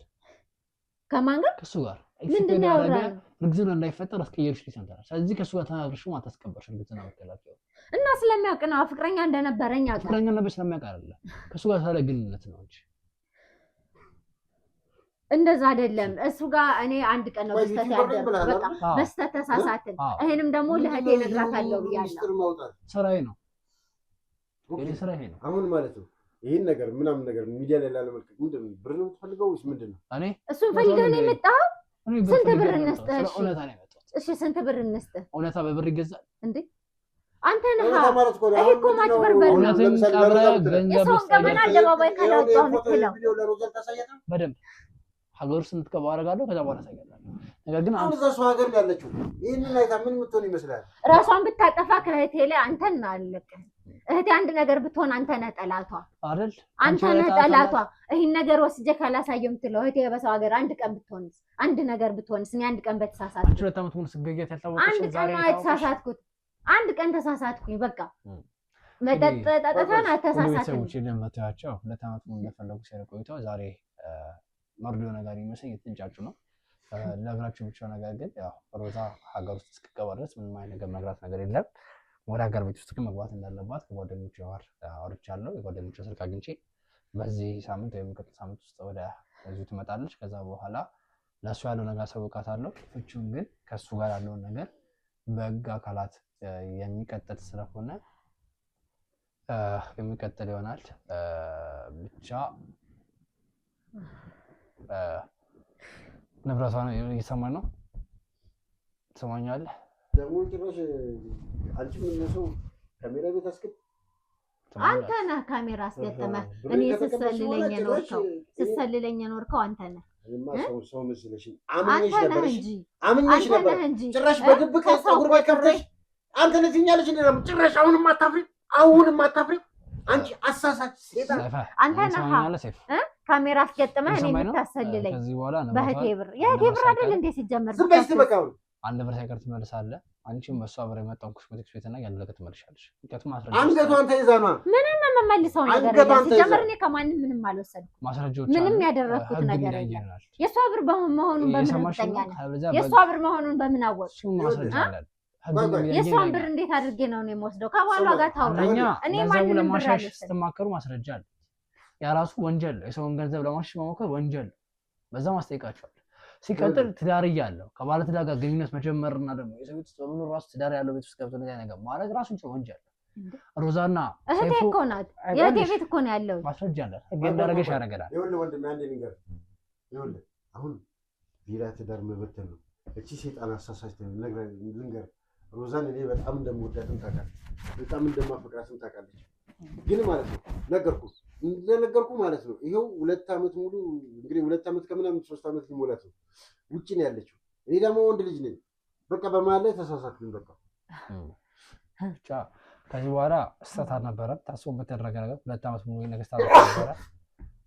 ከማን ጋር? ከእሱ ጋር ምንድን ነው ያወራነው? እርግዝና እንዳይፈጠር አስቀየርሽ ሰምተናል። ስለዚህ ከእሱ ጋር ተናግረሽው አታስቀበርሽ እርግዝና መከላከያ እና ስለሚያውቅ ነው ፍቅረኛ እንደነበረኝ ያውቃል። ፍቅረኛ ነበርሽ ስለሚያውቅ አይደለም ከእሱ ጋር ታዲያ ግንኙነት ነው እንጂ እንደዛ አይደለም። እሱ ጋር እኔ አንድ ቀን ነው በስተት ያደረኩት። በቃ በስተት ተሳሳትን። ይሄንም ደግሞ ለእህቴ እነግራታለሁ ብያለሁ። ስራዬ ነው የኔ ስራዬ ነው። አሁን ማለት ነው ይሄን ነገር ምናምን ነገር ሚዲያ ላይ ላለመልቀቅ ምንድን ነው ብር ነው የምትፈልገው ወይስ ምንድን ነው? እኔ እሱን ፈልገህ ነው የመጣኸው? ስንት ብር እንስጥህ? እውነታ ነው የመጣሁት። እሺ ስንት ብር እንስጥህ? እውነታ በብር ይገዛል እንዴ? አንተ ነህ ይሄ እኮ ማጭበርበር ነው። እውነትን ቀብረህ ገንዘብ የሰውን ገመና አደባባይ ካላወጣው የምትለው በደንብ ሀገር ውስጥ እንድትገባ አደርጋለሁ። ከዛ በኋላ ታገኛለህ። ነገር ግን አሁን እዛ ሰው ሀገር ያለችው ይሄንን አይታ ምን የምትሆን ይመስላል? ራሷን ብታጠፋ ከእህቴ ላይ አንተን አለቅህ። እህቴ አንድ ነገር ብትሆን አንተ ነህ ጠላቷ አይደል? አንተ ነህ ጠላቷ። ይሄን ነገር ወስጄ ካላሳየው የምትለው እህቴ በሰው ሀገር አንድ ቀን ብትሆንስ? አንድ ነገር ብትሆንስ? እኔ አንድ ቀን በተሳሳትኩ አንቺ 2 ዓመት ሙሉ ስገየት ያልታወቀሽ አንድ ቀን ነው የተሳሳትኩት። አንድ ቀን ተሳሳትኩኝ። በቃ መጠጥ ጠጥተን አልተሳሳትኩም። ሰዎች እንደምታያቸው 2 ዓመት ሙሉ እንደፈለጉ ሲያደርጉ ቆይተው ዛሬ መርዶ ነገር ይመስል እየተንጫጩ ነው። ለእግራቸው ብቻ ነገር ግን ያው ሮዛ ሀገር ውስጥ እስክትገባ ድረስ ምንም አይነት ነገር መግራት ነገር የለም። ወደ ሀገር ቤት ውስጥ ግን መግባት እንዳለባት ከጓደኞቿ ጋር አውርቻለሁ። የጓደኞቿ ስልክ አግኝቼ በዚህ ሳምንት ወይም ቀጣይ ሳምንት ውስጥ ወደ እዚሁ ትመጣለች። ከዛ በኋላ ለእሱ ያለው ነገር አሳውቃታለሁ። ፍቺውን ግን ከእሱ ጋር ያለውን ነገር በህግ አካላት የሚቀጥል ስለሆነ የሚቀጥል ይሆናል። ብቻ ንብረቷ ነው እየሰማን ነው። ትሰማኛለህ? ደግሞ ጭራሽ አንቺ ምን ነው ካሜራ ቤት አስገብ አንተ ነህ ካሜራ አስገጥመህ እኔ ስሰልለኝ የኖርከው አንተ ነህ። ሰው መስለሽ አምነሽ ነበር እንጂ ጭራሽ በድብቅ ፀጉር ባይ ከፍተሽ አንተ ነህ ትኛለሽ እንዴ? ጭራሽ አሁንም አታፍሪ አንቺ አሳሳች ሴጣን አንተ ነህ ካሜራ አስገጥመህ እኔ የምታሰልለኝ በህቴ ብር የህቴ ብር አይደል እንዴ? ሲጀመር ዝም በይ በቃው አንድ ብር ሳይቀር ትመልሳለህ። አንቺም በሷ ብር የመጣው ኮስሜቲክስ ቤትና ያን ነገር ትመልሻለሽ። ምክንያቱም ማስረጃ አንገቷን ተይዛና ምንም የምመልሰው ነገር የለም። ሲጀመር እኔ ከማንም ምንም አልወሰድኩም። ማስረጃዎች ምንም ያደረኩት ነገር የለም። የሷ ብር መሆኑን በምን እርግጠኛ ነኝ? የሷ ብር መሆኑን በምን አወቅሽ? የሷን ብር እንዴት አድርጌ ነው እኔ የምወስደው? ከባሏ ጋር ታውራኛ እኔ ማንንም ለማሻሽ ስትማከሩ ማስረጃ አለ። ያራሱ ወንጀል ነው። የሰውን ገንዘብ ለማሻሽ መሞከር ወንጀል ነው። በዛ ማስጠይቃቸዋል። ሲቀጥል ትዳር እያለው ከባለ ትዳር ጋር ግንኙነት መጀመርና ደግሞ የሰው ቤት ውስጥ በመኖር ራሱ ትዳር ያለው ቤት ውስጥ ገብቶ እንደዚህ ነገር ማድረግ ራሱ ወንጀል ነው። ሮዛና እህቴ እኮ ናት። የእህቴ ቤት እኮ ነው ያለው። ማስረጃ አለ። ህግ እንዳደረገሽ ያደርጋል። ይኸውልህ ወንድሜ አንዴ ንገር። ይኸውልህ አሁን ሌላ ትዳር መበተን ነው። እቺ ሴጣን አሳሳች ልንገር፣ ሮዛን እኔ በጣም እንደምወዳትም ታውቃለች፣ በጣም እንደማፈቅራትም ታውቃለች። ግን ማለት ነው እንደነገርኩ ማለት ነው ይኸው 2 ዓመት ሙሉ እንግዲህ 2 ዓመት ከምናምን 3 ዓመት ሊሞላት ነው ውጭ ነው ያለችው። እኔ ደግሞ ወንድ ልጅ ነኝ። በቃ በመሀል ላይ ተሳሳትኩኝ። በቃ ብቻ ከዚህ በኋላ ስህተት አልነበረም። ታስቦበት የተደረገ ነገር 2 ዓመት ሙሉ ነገስታት ነበረ።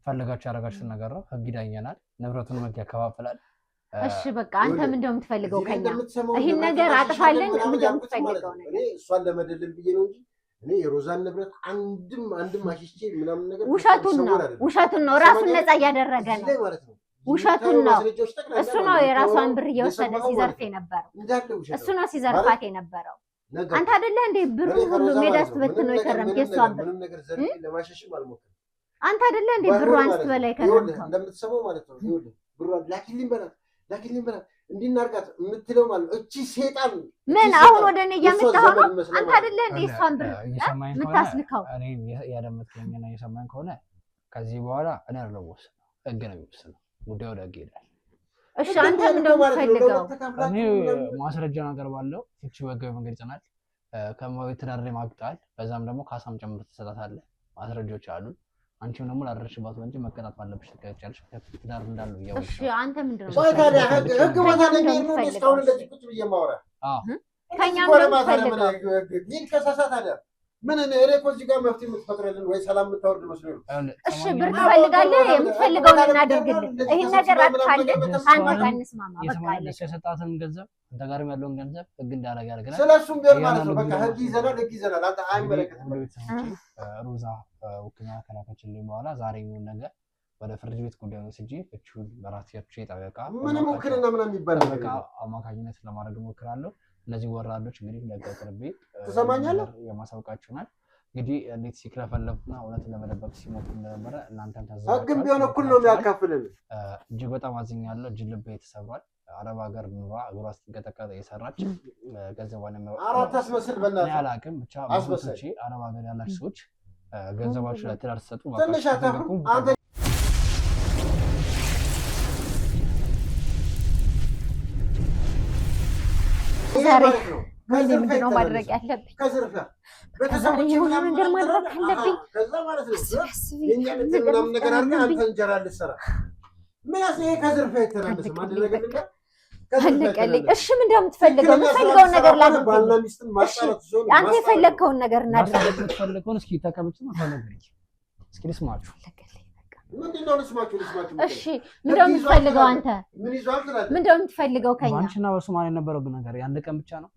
ፈልጋችሁ ያደረጋችሁትን ነገር ነው። ህግ ይዳኘናል፣ ንብረቱን ህግ ያከፋፍላል። እሺ በቃ አንተ ምንድን ነው የምትፈልገው ከኛ? ይሄን ነገር አጥፋለን። ምንድን ነው የምትፈልገው ነገር? እኔ እሷን ለመደለል ብዬ ነው እንጂ እኔ የሮዛን ንብረት አንድም አሽቼ ምናምን ነገር ውሸቱን ነው ራሱን ነፃ እያደረገ ነው ውሸቱን ነው እሱ ነው የራሷን ብር እየወሰደ ሲዘርፍ የነበረው እሱ ነው ሲዘርፋት የነበረው አንተ አይደለ እንዴ ብሩ ሁሉ ሜዳስ በትኖ የከረምክ የሷን ብር አንተ አይደለ እንዴ ብሩን ስትበላ የከረምክ እንደምትሰማው ማለት ነው ይኸውልህ ብሩን ላኪልኝ በላት እንዲናርጋት የምትለው ማለት እቺ ሴጣን ምን አሁን ወደ እኔ እያመጣኸው ነው አንተ አይደለ እንዴ እሷን ብር የምታስልከው እኔ ያደመጥከኝና እየሰማኝ ከሆነ ከዚህ በኋላ እኔ አልለወስ ህግ ነው የሚወስነው ጉዳዩ ወደ ህግ ይሄዳል እሺ አንተ ምንድነው የምትፈልገው እኔ ማስረጃ ነገር ባለው ፍቺ በህጋዊ መንገድ ይጸናል ከመቤት ትዳር ላይ ማግጣል በዛም ደግሞ ካሳም ጨምር ትሰጣታለህ ማስረጃዎች አሉ አንቺም ደግሞ ላደረሽባት ወንጀል መቀጣት ባለብሽ ትቀጫለሽ ትዳር እንዳለው ያውሽ እሺ አንተ ምንድነው ታዲያ ህግ ቦታ ላይ ነው እስካሁን እንደዚህ ቁጭ ብዬ ማውራ ከኛ ምንም ፈልገው ይሄን ከሳሳት አለ ምን እኔ እኮ እዚህ ጋር መፍትሄ የምትፈጥረልን ወይ ሰላም የምታወርድ መስሎኝ ነው እሺ ብር ትፈልጋለህ የምትፈልገውን እናደርግልህ ይሄን ነገር አጥፋለን አንተ ጋር እንስማማ በቃ አለ የሰጣትን ገንዘብ አንተ ጋርም ያለውን ገንዘብ ህግ እንዳደረገ ያደርጋል ስለሱም ቢሆን ማለት ነው በቃ ህግ ይዘናል አንተ አይመለከትም ሮዛ ውክልና ከላከችልኝ በኋላ ዛሬ የሚሆን ነገር ወደ ፍርድ ቤት ጉዳዩን ወስጄ ፍቺውን በራሴ ጠበቃ ምንም ውክልና ምናምን የሚባል ጠበቃ አማካኝነት ለማድረግ እሞክራለሁ እነዚህ ወራዶች እንግዲህ ለቀቅርቤ ተሰማኛለህ የማሳውቃችሁናል እንግዲህ እንዴት ሲክለፈለፉና እውነትን ለመደበቅ ሲሞክሩ እንደነበረ እናንተም ታዘባችሁ ህግም ቢሆን እኩል ነው የሚያካፍልን እጅግ በጣም አዝኛለሁ እጅ ልቤ ተሰብሯል አረብ ሀገር ኑሯ እግሯ ስትንቀጠቀጥ የሰራች ገንዘቧን አራት አስመስል በእናትህ እኔ አላውቅም ብቻ ብዙዎች አረብ ሀገር ያላችሁ ሰዎች ገንዘባችሁ ለትዳር ስትሰጡ ትንሽ አንተ ምንድነው ማድረግ ያለብኝ? ከዝርፊያ ቤተሰቦች ምናምን ነገር ማድረግ አለብኝ። ከዛ ማለት ነው የኛ ምንም ነገር አድርገህ አንተ እንጀራ ልትሰራ ምን ያስይሄ ከዝርፊያ የተናነሰ አንድ ነገር ልንገር አለቀልኝ። እሺ ምንድነው የምትፈልገው? የምትፈልገውን ነገር ላድርግ። ባልና ሚስትን ማጣራት ሲሆን አንተ የፈለግከውን ነገር እናድርግ። የምትፈልገውን እስኪ ተቀበጭ ነው ተነግሪኝ። እስኪ ልስማችሁ። ምንድነው ልስማችሁ? እሺ ምንድነው የምትፈልገው አንተ? ምን ይዟል ትላለህ? ምንድነው የምትፈልገው ከኛ? አንቺና በሶማሌ የነበረው ነገር የአንድ ቀን ብቻ ነው።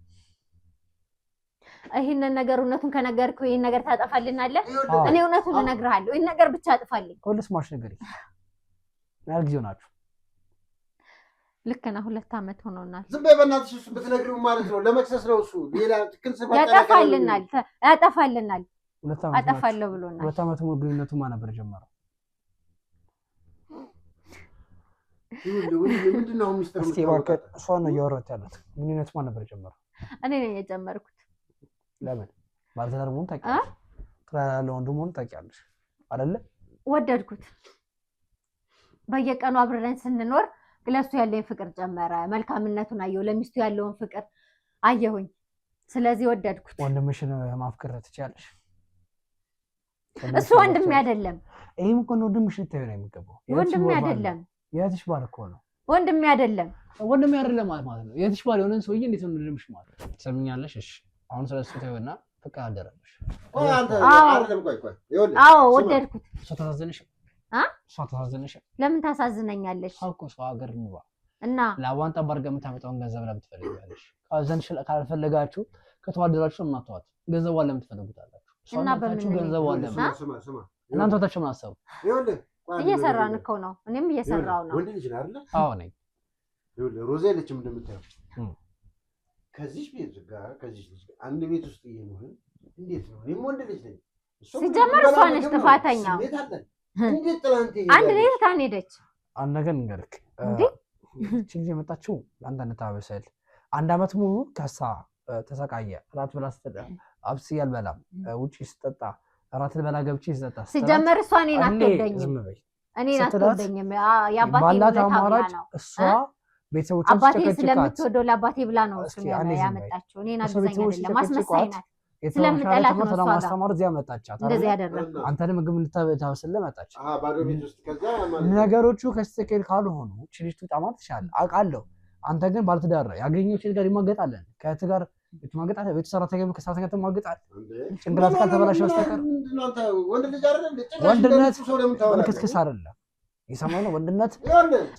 ይሄንን ነገር እውነቱን ከነገርኩ ይሄን ነገር ታጠፋልናለህ? እኔ እውነቱን እነግርሃለሁ። ይሄን ነገር ብቻ አጥፋልኝ። ልስማሽ ነገር ያል ጊዜው ናችሁ። ልክ ነህ። 2 ዓመት ሆኖናል። ዝም በይ በእናትሽ። እሱ ብትነግሪው ማለት ነው ለመክሰስ ነው እሱ ሌላ ትክክል ስም ያጠፋልናል። ያጠፋልናል። 2 ዓመት አጠፋለሁ ብሎናል። 2 ዓመት ሙሉ ግንኙነቱ ማን ነበር ጀመረው? ምንድነው ሚስጥር? እስቲ እባክህ እሷን ነው እያወራሁት ያለሁት። ግንኙነቱ ማን ነበር ጀመረው? እኔ ነኝ የጀመርኩት። ለምን? ባለትዳር መሆን ታውቂያለሽ? ትዳር ያለው ወንድ መሆን ታውቂያለሽ አይደለ? ወደድኩት። በየቀኑ አብረን ስንኖር ለሱ ያለኝ ፍቅር ጨመረ። መልካምነቱን አየሁ። ለሚስቱ ያለውን ፍቅር አየሁኝ። ስለዚህ ወደድኩት። ወንድምሽን ማፍቀር ትችያለሽ? እሱ ወንድሜ አይደለም። ይሄም እኮ ነው ወንድምሽ ልታዪው ነው የሚገባው። ወንድሜ አይደለም። የእህትሽ ባል እኮ ነው። ወንድሜ አይደለም። ወንድሜ አይደለም ማለት ነው። የእህትሽ ባል የሆነን ሰውዬ እንዴት ነው ወንድምሽ ማለት? ትሰሚኛለሽ? እሺ አሁን ስለሱ ተይውና ፍቅር አደረብሽ። አንተ አይደለም ቆይ ይኸውልህ። አዎ ወደድኩት። እሷ ታሳዝንሽ? እሷ ታሳዝንሽ? ለምን ታሳዝነኛለሽ? እኮ ሰው ሀገር ኑሯ እና ለአዋንጣ ባርጋ የምታመጣውን ገንዘብ ለምን ትፈልጋለሽ? ካልፈለጋችሁ ከተዋደዳችሁ እናተዋት። ገንዘቧን ለምን ትፈልጉታላችሁ? እና በምን ገንዘቧን ለምን እናንተ ታችሁ ምን አሰቡ? ይኸውልህ እየሰራን እኮ ነው። እኔም እየሰራው ነው። ወንድ ልጅ ነው አይደል? አዎ ነኝ። ይኸውልህ ሮዛ የለችም እንደምታየው። ከዚህ ቤት ጋር ከዚህ ልጅ አንድ ቤት ውስጥ እየኖርን እንዴት ነው? እኔም ወንድ ልጅ ነኝ። ሲጀመር እሷ ነች ጥፋተኛው። እንዴት ጥላንቴ አንድ ላይ ታን ሄደች። አንድ ነገር እንገርክ እንዴ እቺ ልጅ የመጣችው አንዳንድ ታበሰል 1 ዓመት ሙሉ ከሳ ተሰቃየ። ራት ብላ ስትጠጣ አብስዬ አልበላም። ውጪ ስትጠጣ ራት ልበላ ገብቼ ስትጠጣ ሲጀመር እሷ እኔን አትወደኝም። እኔን አትወደኝም። ያባቴ ባላት አማራጭ እሷ ቤተሰቦቿ አባቴ ሲጨቀጭቃት ስለምትወደው ለአባቴ ብላ ነው እስኪ እሱን አንዴ ዝም በይ። ያመጣችው። እኔን እሷ አግዛኝ ቤተሰቦች አይደለም፣ ማስመሳይ ሲጨቀጭቋት ናት። የተሻለ ስለምጠላት ነው ትምህርት እሷ ጋር ለማስተማር እዚያ መጣቻት እንደዚህ አይደል? ያደረገው። አንተንም ምግብ ልታበስልህ መጣች። ባዶ ቤት ውስጥ ከዛ ማለት ነገሮቹ ከስተካከል ካልሆኑ ችልጅ ትጣማት ትሻል አውቃለሁ። አንተ ግን ባልትዳር ያገኘው ችል ጋር ይማገጣለን ከእህት ጋር ይማገጣል። ቤት ሰራተኛ ከሰራተኛ ትማገጣል። ጭንቅላት ካልተበላሸ በስተቀር ወንድ ልጅ አይደለም ወንድነት መልክስክስ አይደለም። የሰማው ነው ወንድነት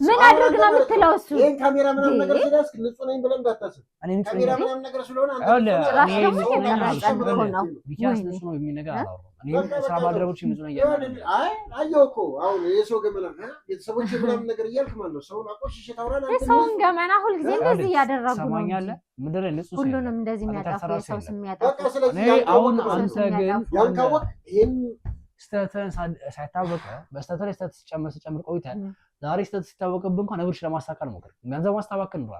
ምን አድርግ ነው የምትለው? እሱ ይሄን ካሜራ ምናምን ነገር ስለያዝክ ንጹህ ነኝ ብለን እንዳታስብ። እኔ ካሜራ ምናምን ነገር ስለሆነ አንተ አለ ጭራሽ ደግሞ እየቀረጸ እኮ ነው። ቢያንስ ንጹህ ነው የሚል ነገር አላወራም። እኔ ስራ ባልደረቦች ንጹህ ነኝ እያሉ አይ አየሁ እኮ አሁን የሰው ገመና ቤተሰቦች ምናምን ነገር እያልክ ማለት ነው። ሰውን አቆሽሽ ታውራለህ አንተ። የሰውን ገመና ሁልጊዜ እንደዚህ እያደረጉ ነው። ሰማኛለህ ምድር ንጹህ ሁሉንም እንደዚህ የሚያጠፉ የሰው ስም በቃ የሚያጠፉ ስለዚህ እኔ አሁን አንተ ግን ያን ካወቅ ይሄን ስተትን ሳይታወቀ በስተት ላይ ስተት ሲጨምር ቆይተህ ዛሬ ስተት ሲታወቅብህ እንኳን ነገሮች ለማሳካት ሞክር። ገንዘብ ማስተባከል ነው።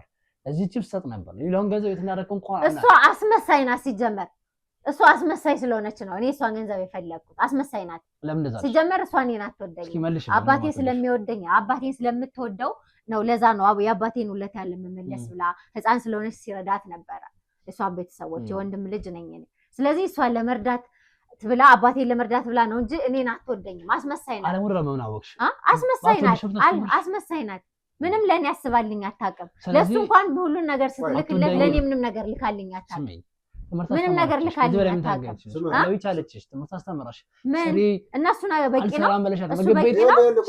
እዚህ ቺፕስ ሰጥ ነበር ሌላውን ገንዘብ የተናደቀው እንኳን እሷ አስመሳይ ናት። ሲጀመር እሷ አስመሳይ ስለሆነች ነው እኔ እሷን ገንዘብ የፈለኩት። አስመሳይ ናት። ለምን እንደዛ ሲጀመር እሷ እኔን አትወደኝም። አባቴ ስለሚወደኝ አባቴን ስለምትወደው ነው። ለዛ ነው የአባቴን ውለታ ያለ መመለስ ብላ ህፃን ስለሆነች ሲረዳት ነበረ። እሷን ቤተሰቦች የወንድም ልጅ ነኝ እኔ። ስለዚህ እሷን ለመርዳት ብላ አባቴን ለመርዳት ብላ ነው እንጂ እኔን አትወደኝም። አስመሳይ ናት። አለሙራ ምን አወቅሽ? አስመሳይ ናት። አስመሳይ ናት። ምንም ለኔ ያስባልኝ አታውቅም። ለሱ እንኳን ሁሉን ነገር ስትልክለት ለኔ ምንም ነገር ልካልኝ አታውቅም። ምንም ነገር ልካልኝ አታውቅም። ለብቻ አለችሽ ትምህርት አስተምራሽ ምን እነሱ ነው በቂ ነው። ሰላም በለሻት ምግብ ቤት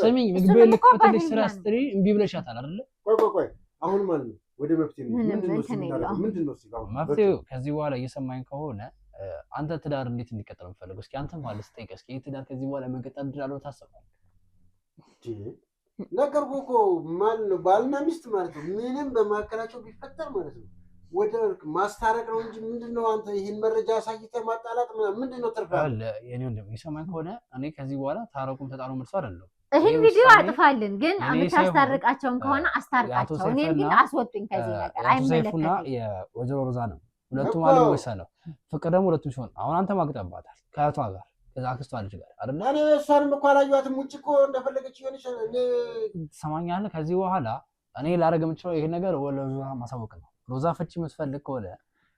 ስሚኝ ምግብ ቤት ልክፈትልሽ ስራ ስትሪ እምቢ ብለሻታል አይደል? ቆይ አሁን ማለት ነው ወደ መፍትሄ ምንድን ነው መፍትሄው? ከዚህ በኋላ እየሰማኝ ከሆነ አንተ ትዳር እንዴት እንዲቀጥል የምፈልገው እስኪ አንተ ማለት ስጠይቅ እስኪ ትዳር ከዚህ በኋላ መቀጠል እንድላለው ታስባለህ? ነገርኩህ እኮ ማለት ነው ባልና ሚስት ማለት ነው ምንም በመካከላቸው ቢፈጠር ማለት ነው ወደ ማስታረቅ ነው እንጂ ምንድነው አንተ ይሄን መረጃ አሳይተህ ማጣላት ምንድነው ትርፋ አለ? የኔ ወንድም ይሰማኝ ከሆነ እኔ ከዚህ በኋላ ታረቁም ተጣሉ መልሶ አይደለም። ይሄን ቪዲዮ አጥፋልን፣ ግን የምታስታርቃቸውም ከሆነ አስታርቃቸው። እኔን ግን አስወጡኝ ከዚህ ነገር አይመለከትም። የወይዘሮ ሮዛ ነው ሁለቱም አለ ወሰነው ፍቅር ደግሞ ሁለቱም ሲሆን አሁን አንተ ማግጠባታል ከእህቷ ጋር ከዛ አክስቷ ልጅ ጋር አይደል? እኔ እሷንም እኮ አላየኋትም። ውጭ እኮ እንደፈለገች ይሆን ይችላል። እኔ ትሰማኛለህ? ከዚህ በኋላ እኔ ላደርግ የምችለው ይሄን ነገር ለሮዛ ማሳወቅ ነው። ሮዛ ፍቺ የምትፈልግ ከሆነ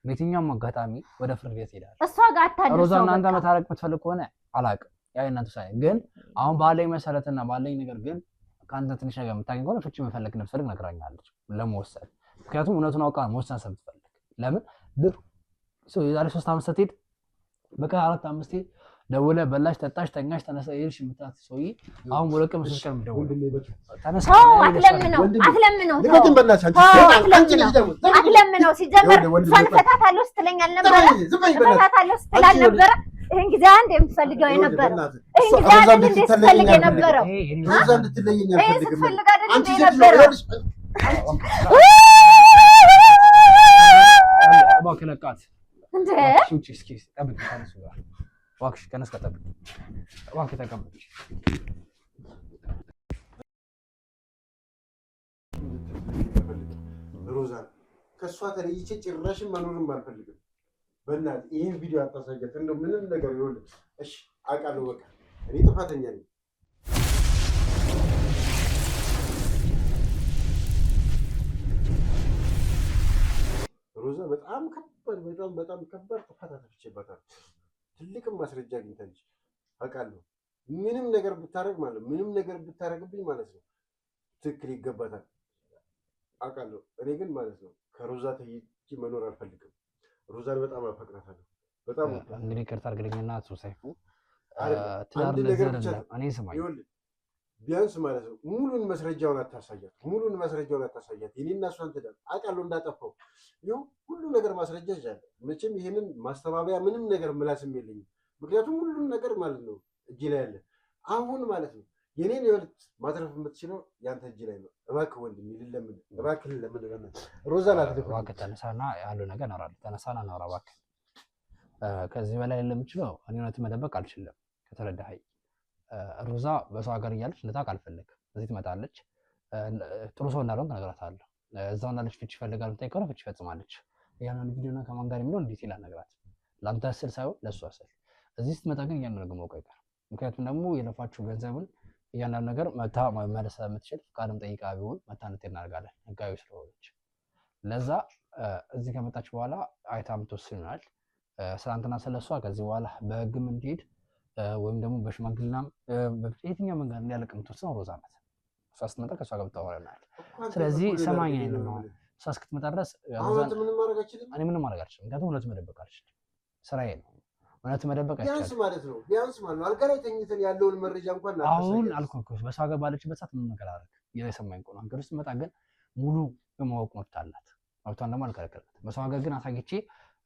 በየትኛውም አጋጣሚ ወደ ፍርድ ቤት ሄዳል። እሷ ጋር አታድርሰው። ሮዛ እናንተ መታረቅ የምትፈልግ ከሆነ አላውቅም፣ ያ እናንተ ሳይ ግን አሁን ባለኝ መሰረትና ባለኝ ነገር ግን ከአንተ ትንሽ ነገር የምታገኝ ከሆነ ፍቺ የምፈልግ እንደምትፈልግ ነግራኛለች ለመወሰን። ምክንያቱም እውነቱን አውቃ መወሰን ስለምትፈልግ ለምን ድሮ የዛሬ 3 ዓመት ስትሄድ በቃ 4-5 ደውለህ በላሽ፣ ጠጣሽ፣ ተኛሽ፣ ተነሳ ይልሽ የምታት ሰውዬ አሁን ወለቀ መስከረም ቀን ደውለህ ተነሳ አትለምነው። ሲጀመር እሷን እፈታታለሁ ስትለኝ አልነበረ? እፈታታለሁ ስትል አልነበረ? ይሄን ጊዜ አንድ የምትፈልገው የነበረ ይሄን ጊዜ አንድ ስትፈልግ የነበረው ይሄን ስትፈልግ አይደል የነበረው? እባክህ ለቃት እንዴ! እስኪ ጠብቅ ከነሱ ጋር እባክሽ ከነሱ ጋር ጠብቅ እባክህ ተቀበል። ሮዛ ከእሷ ተለይቼ ጭራሽን መኖርም አልፈልግም። በእናትህ ይህን ቪዲዮ አታሳያት። እንደው ምንም ነገር ይሆን እሺ፣ አውቃለሁ። በቃ እኔ ጥፋተኛ ነኝ። ሮዛ በጣም ከባድ ጥፋት አጥፍቼባታለሁ። ትልቅም ማስረጃ አግኝታለች። አውቃለሁ። ምንም ነገር ብታረግ ማለት ነው ምንም ነገር ብታረግብኝ ማለት ነው ትክክል ይገባታል። አውቃለሁ። እኔ ግን ማለት ነው ከሮዛ ተይቼ መኖር አልፈልግም። ሮዛን በጣም አፈቅራታለሁ። በጣም እንግዲህ ይቅርታ አድርግልኝና እሱ ሰይፉ ትዳር ነገር አይደለም። እኔ ስማኝ ቢያንስ ማለት ነው ሙሉን መስረጃውን አታሳያት። የኔና እሷን ትዳር አውቃለሁ እንዳጠፋው ይኸው ሁሉ ነገር ማስረጃ ይዣለሁ። መቼም ይሄንን ማስተባበያ ምንም ነገር ምላስም የለኝም። ምክንያቱም ሁሉም ነገር ማለት ነው እጅ ላይ ያለ አሁን ማለት ነው የኔን ህይወት ማትረፍ የምትችለው ያንተ እጅ ላይ ነው። እባክህ ወንድም ይልለምን እባክህ ለምን ሮዛ ናት። እባክህ ተነሳና ያለው ነገር እናወራለን። ተነሳና እናወራ እባክህ። ከዚህ በላይ ለምችለው እኔ እውነት መደበቅ አልችልም። ከተረዳኸኝ ሮዛ በሰው ሀገር እያለች ልታውቅ አልፈለግም። እዚህ ትመጣለች። ጥሩ ሰው እንዳልሆንክ እነግራታለሁ። እዛው እንዳለች ፍቺ ይፈልጋል ብታይ ከሆነ ፍቺ ፈጽማለች። ያንን ቪዲዮና ከማን ጋር የሚለው እንዴት ይላል ነግራት። ለአንተ ስል ሳይሆን ለእሷ ስል። እዚህ ስትመጣ ግን እያንዳንዱ ነገር ማውቀው አይቀርም። ምክንያቱም ደግሞ የለፋችሁ ገንዘብን እያንዳንዱ ነገር መታ መመለስ ስለምትችል ፍቃድም ጠይቃ ቢሆን መታ እንድትሄድ እናደርጋለን፣ ህጋዊ ስለሆነች። ለዛ እዚህ ከመጣች በኋላ አይታ የምትወስን ይሆናል። ስላንትና ስለሷ ከዚህ በኋላ በህግም እንዲሄድ ወይም ደግሞ በሽማግሌናም የትኛው መንገድ እንዲያለቅ የምትወስነው ሮዛ ናት። እሷ ስትመጣ ከእሷ ጋር ብታወራናል። ስለዚህ ሰማኝ ነው። እሷ እስክትመጣ ድረስ እኔ ምንም ማድረግ አልችልም። ምክንያቱም እውነቱ መደበቅ አልችልም፣ ስራዬ ነው። እውነቱ መደበቅ አይቻልም። ቢያንስ ማለት ነው አልጋ ላይ ተኝተን ያለውን መረጃ እንኳን አሁን አልኩህ እኮ በሷ ጋር ባለችበት ሰዓት ምንም ነገር አደረግ የሰማኝ እኮ ነው። ሀገር ውስጥ መጣ ግን ሙሉ የማወቅ መብት አላት። መብቷን ደግሞ አልከለከላትም። በሷ ሀገር ግን አሳግቼ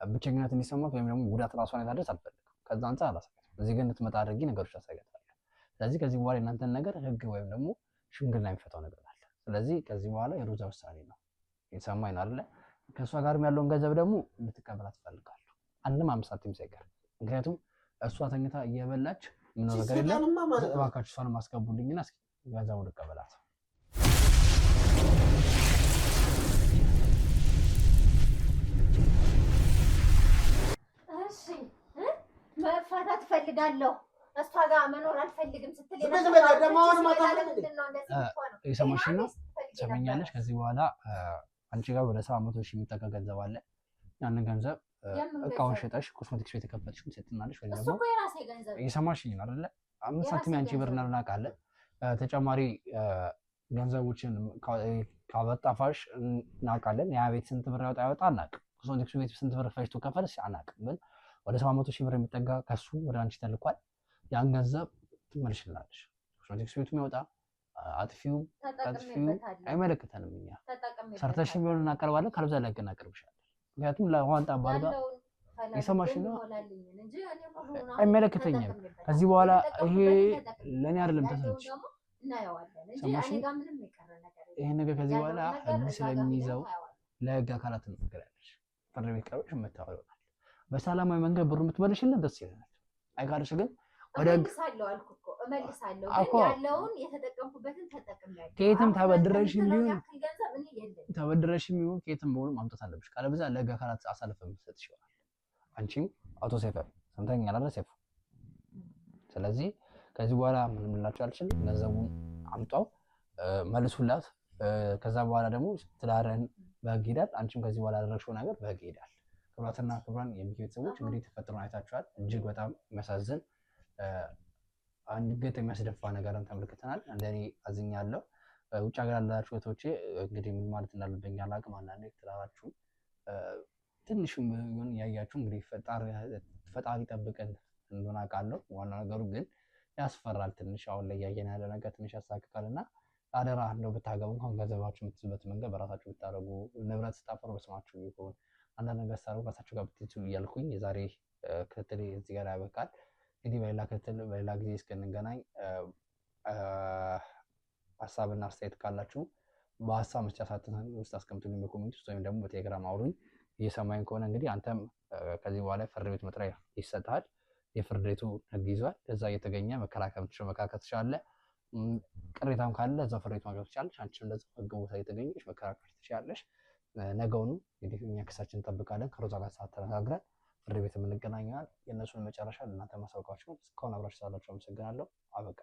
ብቸኝነት እንዲሰማት ወይም ደግሞ ጉዳት ራሷን የታደርስ አልፈልግም። ከዛ አንጻር አላሳያትም። እዚህ ግን እንድትመጣ አድርጊ ነገሮች አሳያታለሁ። ስለዚህ ከዚህ በኋላ የእናንተን ነገር ህግ ወይም ደግሞ ሽምግልና የሚፈታው ነገር አለ። ስለዚህ ከዚህ በኋላ የሮዛ ውሳኔ ነው። የተሰማኝ ነው አይደለ? ከእሷ ጋርም ያለውን ገንዘብ ደግሞ እንድትቀበላት እፈልጋለሁ፣ አንድም 5 ሳንቲም ሳይቀር። ምክንያቱም እሷ ተኝታ እየበላች ምነው ነገር የለም። እባካችሁ እሷን ማስገቡልኝና እስኪ ገንዘቡን ልቀበላት። እሺ መፋታት እፈልጋለሁ፣ እሷ ጋር መኖር አልፈልግም ስትል የሰማሽኝ ነው። ትሰማኛለሽ? ከዚህ በኋላ አንቺ ጋር ወደ 700 ሺህ የሚጠጋ ገንዘብ አለ። ያንን ገንዘብ እቃውን ሸጠሽ ኮስሞቲክስ ቤት የከፈትሽውን ሴትናለሽ ወይ ደግሞ የሰማሽኝ ነው አይደለ? 5 ሳንቲም አንቺ ብር እናውቃለን። ተጨማሪ ገንዘቦችን ካበጣፋሽ እናውቃለን። ያ ቤት ስንት ብር ያወጣ አናውቅም። ኮስሞቲክስ ቤት ስንት ብር ፈጅቶ ከፈለሽ አናውቅም። ግን ወደ 700 ሺህ ብር የሚጠጋ ከሱ ወደ አንቺ ተልኳል። ያን ገንዘብ ትመልሽልናለሽ። ኮስሞቲክስ ቤቱ የሚወጣ አጥፊው አይመለከተንም። እኛ ሰርተሽ ቢሆን እናቀርባለን፣ ካልብዛ ላይ እናቀርብሻለን። ምክንያቱም ለዋንጣ ባርጋ የሰማሽ ነው። አይመለከተኝም ከዚህ በኋላ ይሄ ለእኔ አይደለም። ተሰች ሰማሽ? ይሄ ነገር ከዚህ በኋላ ህግ ስለሚይዘው ለህግ አካላት ትነግሪያለሽ። ፍርድ ቤት ቀርበሽ የምታወሪ ይሆናል። በሰላማዊ መንገድ ብሩ የምትመልሽልን ደስ ይለናል። አይካልሽ ግን ወደ እመልሳለሁ አልኩ እኮ እመልሳለሁ። ግን ያለውን የተጠቀምኩበትን ተጠቅሜያለሁ። ከየትም ተበድረሽም ቢሆን ከየትም በሆኑ ማምጣት አለብሽ። ካለበዛ ለህግ አካላት አሳልፈ መስጠት ይችላል። አንቺም አቶ ሰይፈ ሰምተኛል አይደል? ሰይፉ። ስለዚህ ከዚህ በኋላ ምንም ልላችሁ አልችልም። ገንዘቡን አምጣው፣ መልሱላት። ከዛ በኋላ ደግሞ ትዳርን በህግ ይሄዳል። አንቺም ከዚህ በኋላ ያደረግሽው ነገር በህግ ይሄዳል። ክቡራትና ክቡራን የሚኪ ቤተሰቦች እንግዲህ ተፈጥሮን አይታችኋል። እጅግ በጣም የሚያሳዝን አንገት የሚያስደፋ ነገርን ተመልክተናል። እንደኔ አዝኛለሁ። ውጭ ሀገር ያላችሁ እህቶቼ እንግዲህ ምን ማለት እንዳለብኝ አላውቅም። አንዳንዴ ትዳራችሁ ትንሽም ቢሆን ያያችሁ እንግዲህ ፈጣሪ ጠብቀን እንደሆነ አውቃለሁ። ዋና ነገሩ ግን ያስፈራል ትንሽ። አሁን ላይ ያየን ያለ ነገር ትንሽ ያሳክካል እና አደራ እንደው ብታገቡ እንኳን ገንዘባችሁ የምትይዙበት መንገድ በራሳችሁ ብታደርጉ፣ ንብረት ስታፈሩ በስማችሁ ቢሆን፣ አንዳንድ ነገር ስታደርጉ ራሳችሁ ጋር ብትይዙ እያልኩኝ የዛሬ ክትትል እዚህ ጋር ያበቃል። እንግዲህ በሌላ ክትትል በሌላ ጊዜ እስክንገናኝ ሀሳብና አስተያየት ካላችሁ በሀሳብ መስጫ ሳጥን ውስጥ አስቀምጡልኝ በኮሜንት ውስጥ ወይም ደግሞ በቴሌግራም አውሩኝ። እየሰማኝ ከሆነ እንግዲህ አንተም ከዚህ በኋላ ፍርድ ቤት መጥሪያ ይሰጥሃል። የፍርድ ቤቱ ህግ ይዟል። እዛ እየተገኘ መከራከር ትችላለህ። ቅሬታም ካለ እዛ ፍርድ ቤት ማቅረብ ትችላለች። አንቺም እንደዛ ህግ ቦታ እየተገኘች መከራከር ትችላለሽ። ነገውኑ እንግዲህ እኛ ክሳችን እንጠብቃለን። ከሮዛ ጋር ሰዓት ተነጋግረን ፍርድ ቤት የምንገናኝ ይሆናል። የእነሱን መጨረሻ ለእናንተ ማሳወቃችሁ። እስካሁን አብራችሁ ስላላችሁ አመሰግናለሁ። አበቃ።